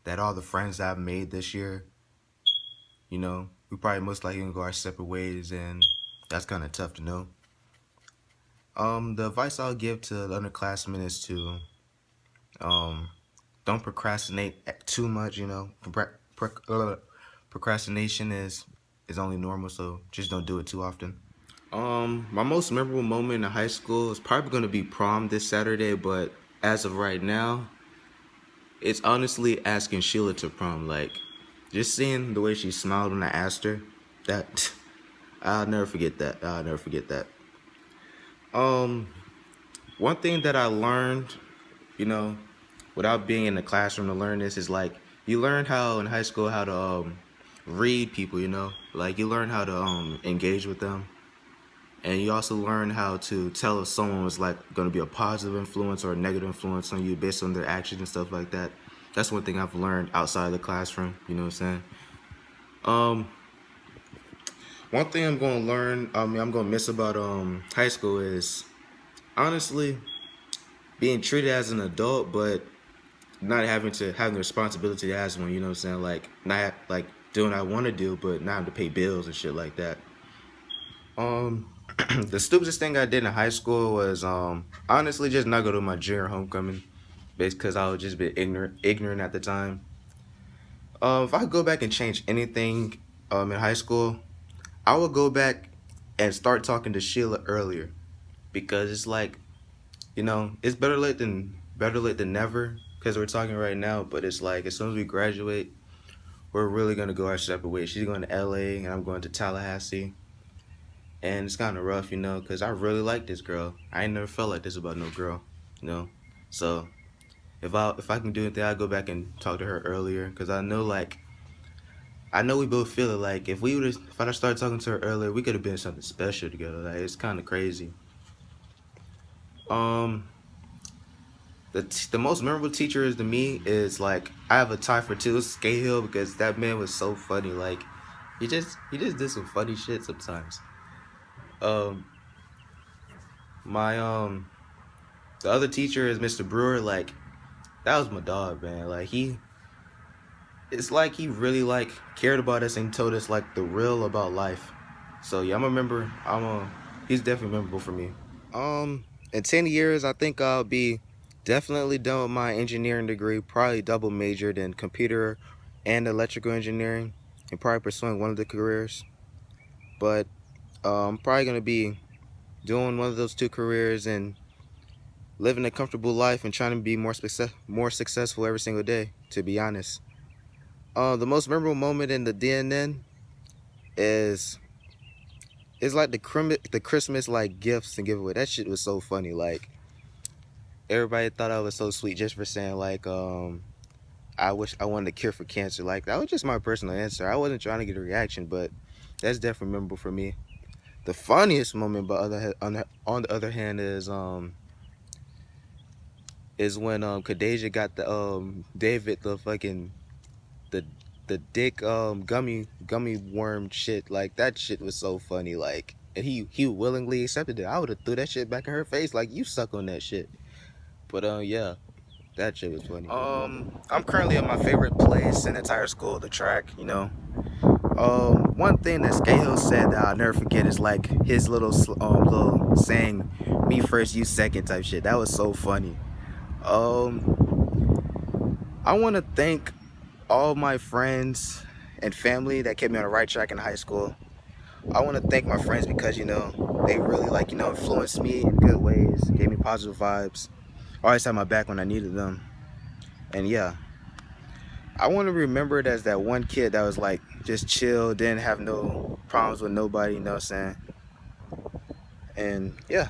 that all the friends I've made this year, we probably most likely gonna go our separate ways, and that's kind of tough to know. The advice I'll give to the underclassmen is to don't procrastinate too much. Procrastination is only normal, so just don't do it too often. My most memorable moment in high school is probably going to be prom this Saturday, but as of right now, it's honestly asking Sheila to prom. Like, just seeing the way she smiled when I asked her, that I'll never forget that. I'll never forget that. One thing that I learned, without being in the classroom to learn this is like you learn how in high school how to read people, like you learn how to engage with them, and you also learn how to tell if someone was like going to be a positive influence or a negative influence on you based on their actions and stuff like that. That's one thing I've learned outside of the classroom. You know what I'm saying? One thing I'm going to learn, I'm going to miss about high school is honestly being treated as an adult, but not having the responsibility as one. You know what I'm saying? Like not like doing what I want to do, but not having to pay bills and shit like that. The stupidest thing I did in high school was honestly just not go to my junior homecoming, because I was just a bit ignorant at the time. If I could go back and change anything in high school, I would go back and start talking to Sheila earlier, because it's like, it's better late than never, because we're talking right now, but it's like as soon as we graduate, we're really gonna go our separate ways. She's going to LA and I'm going to Tallahassee. And it's kind of rough, because I really like this girl. I ain't never felt like this about no girl, So if I can do anything, I'll go back and talk to her earlier, because I know we both feel it. Like if I started talking to her earlier, we could have been something special together. Like it's kind of crazy. The most memorable teacher to me is like I have a tie for two, Scahill, because that man was so funny. Like he just did some funny shit sometimes. The other teacher is Mr. Brewer. Like that was my dog, man. Like it's like he really like cared about us and told us like the real about life. So yeah, he's definitely memorable for me. In 10 years, I think I'll be definitely done with my engineering degree, probably double majored in computer and electrical engineering, and probably pursuing one of the careers. But I'm probably gonna be doing one of those two careers and living a comfortable life and trying to be more successful every single day, to be honest. The most memorable moment in the DNN is like the Christmas like gifts and giveaway. That shit was so funny. Like everybody thought I was so sweet just for saying like I wish I wanted a cure for cancer. Like that was just my personal answer. I wasn't trying to get a reaction, but that's definitely memorable for me. The funniest moment, but on the other hand, is when Kadeja got the David the fucking the dick gummy worm shit. Like that shit was so funny. Like, and he willingly accepted it. I would have threw that shit back in her face like, you suck on that shit. But yeah, that shit was funny. I'm currently at my favorite place in the entire school, the track. One thing that Scahill said that I'll never forget is like his little saying, "Me first, you second" type shit. That was so funny. I want to thank all my friends and family that kept me on the right track in high school. I want to thank my friends because they really like influenced me in good ways, gave me positive vibes, always had my back when I needed them. And yeah, I want to be remembered as that one kid that was like just chill, didn't have no problems with nobody, you know what I'm saying? And yeah.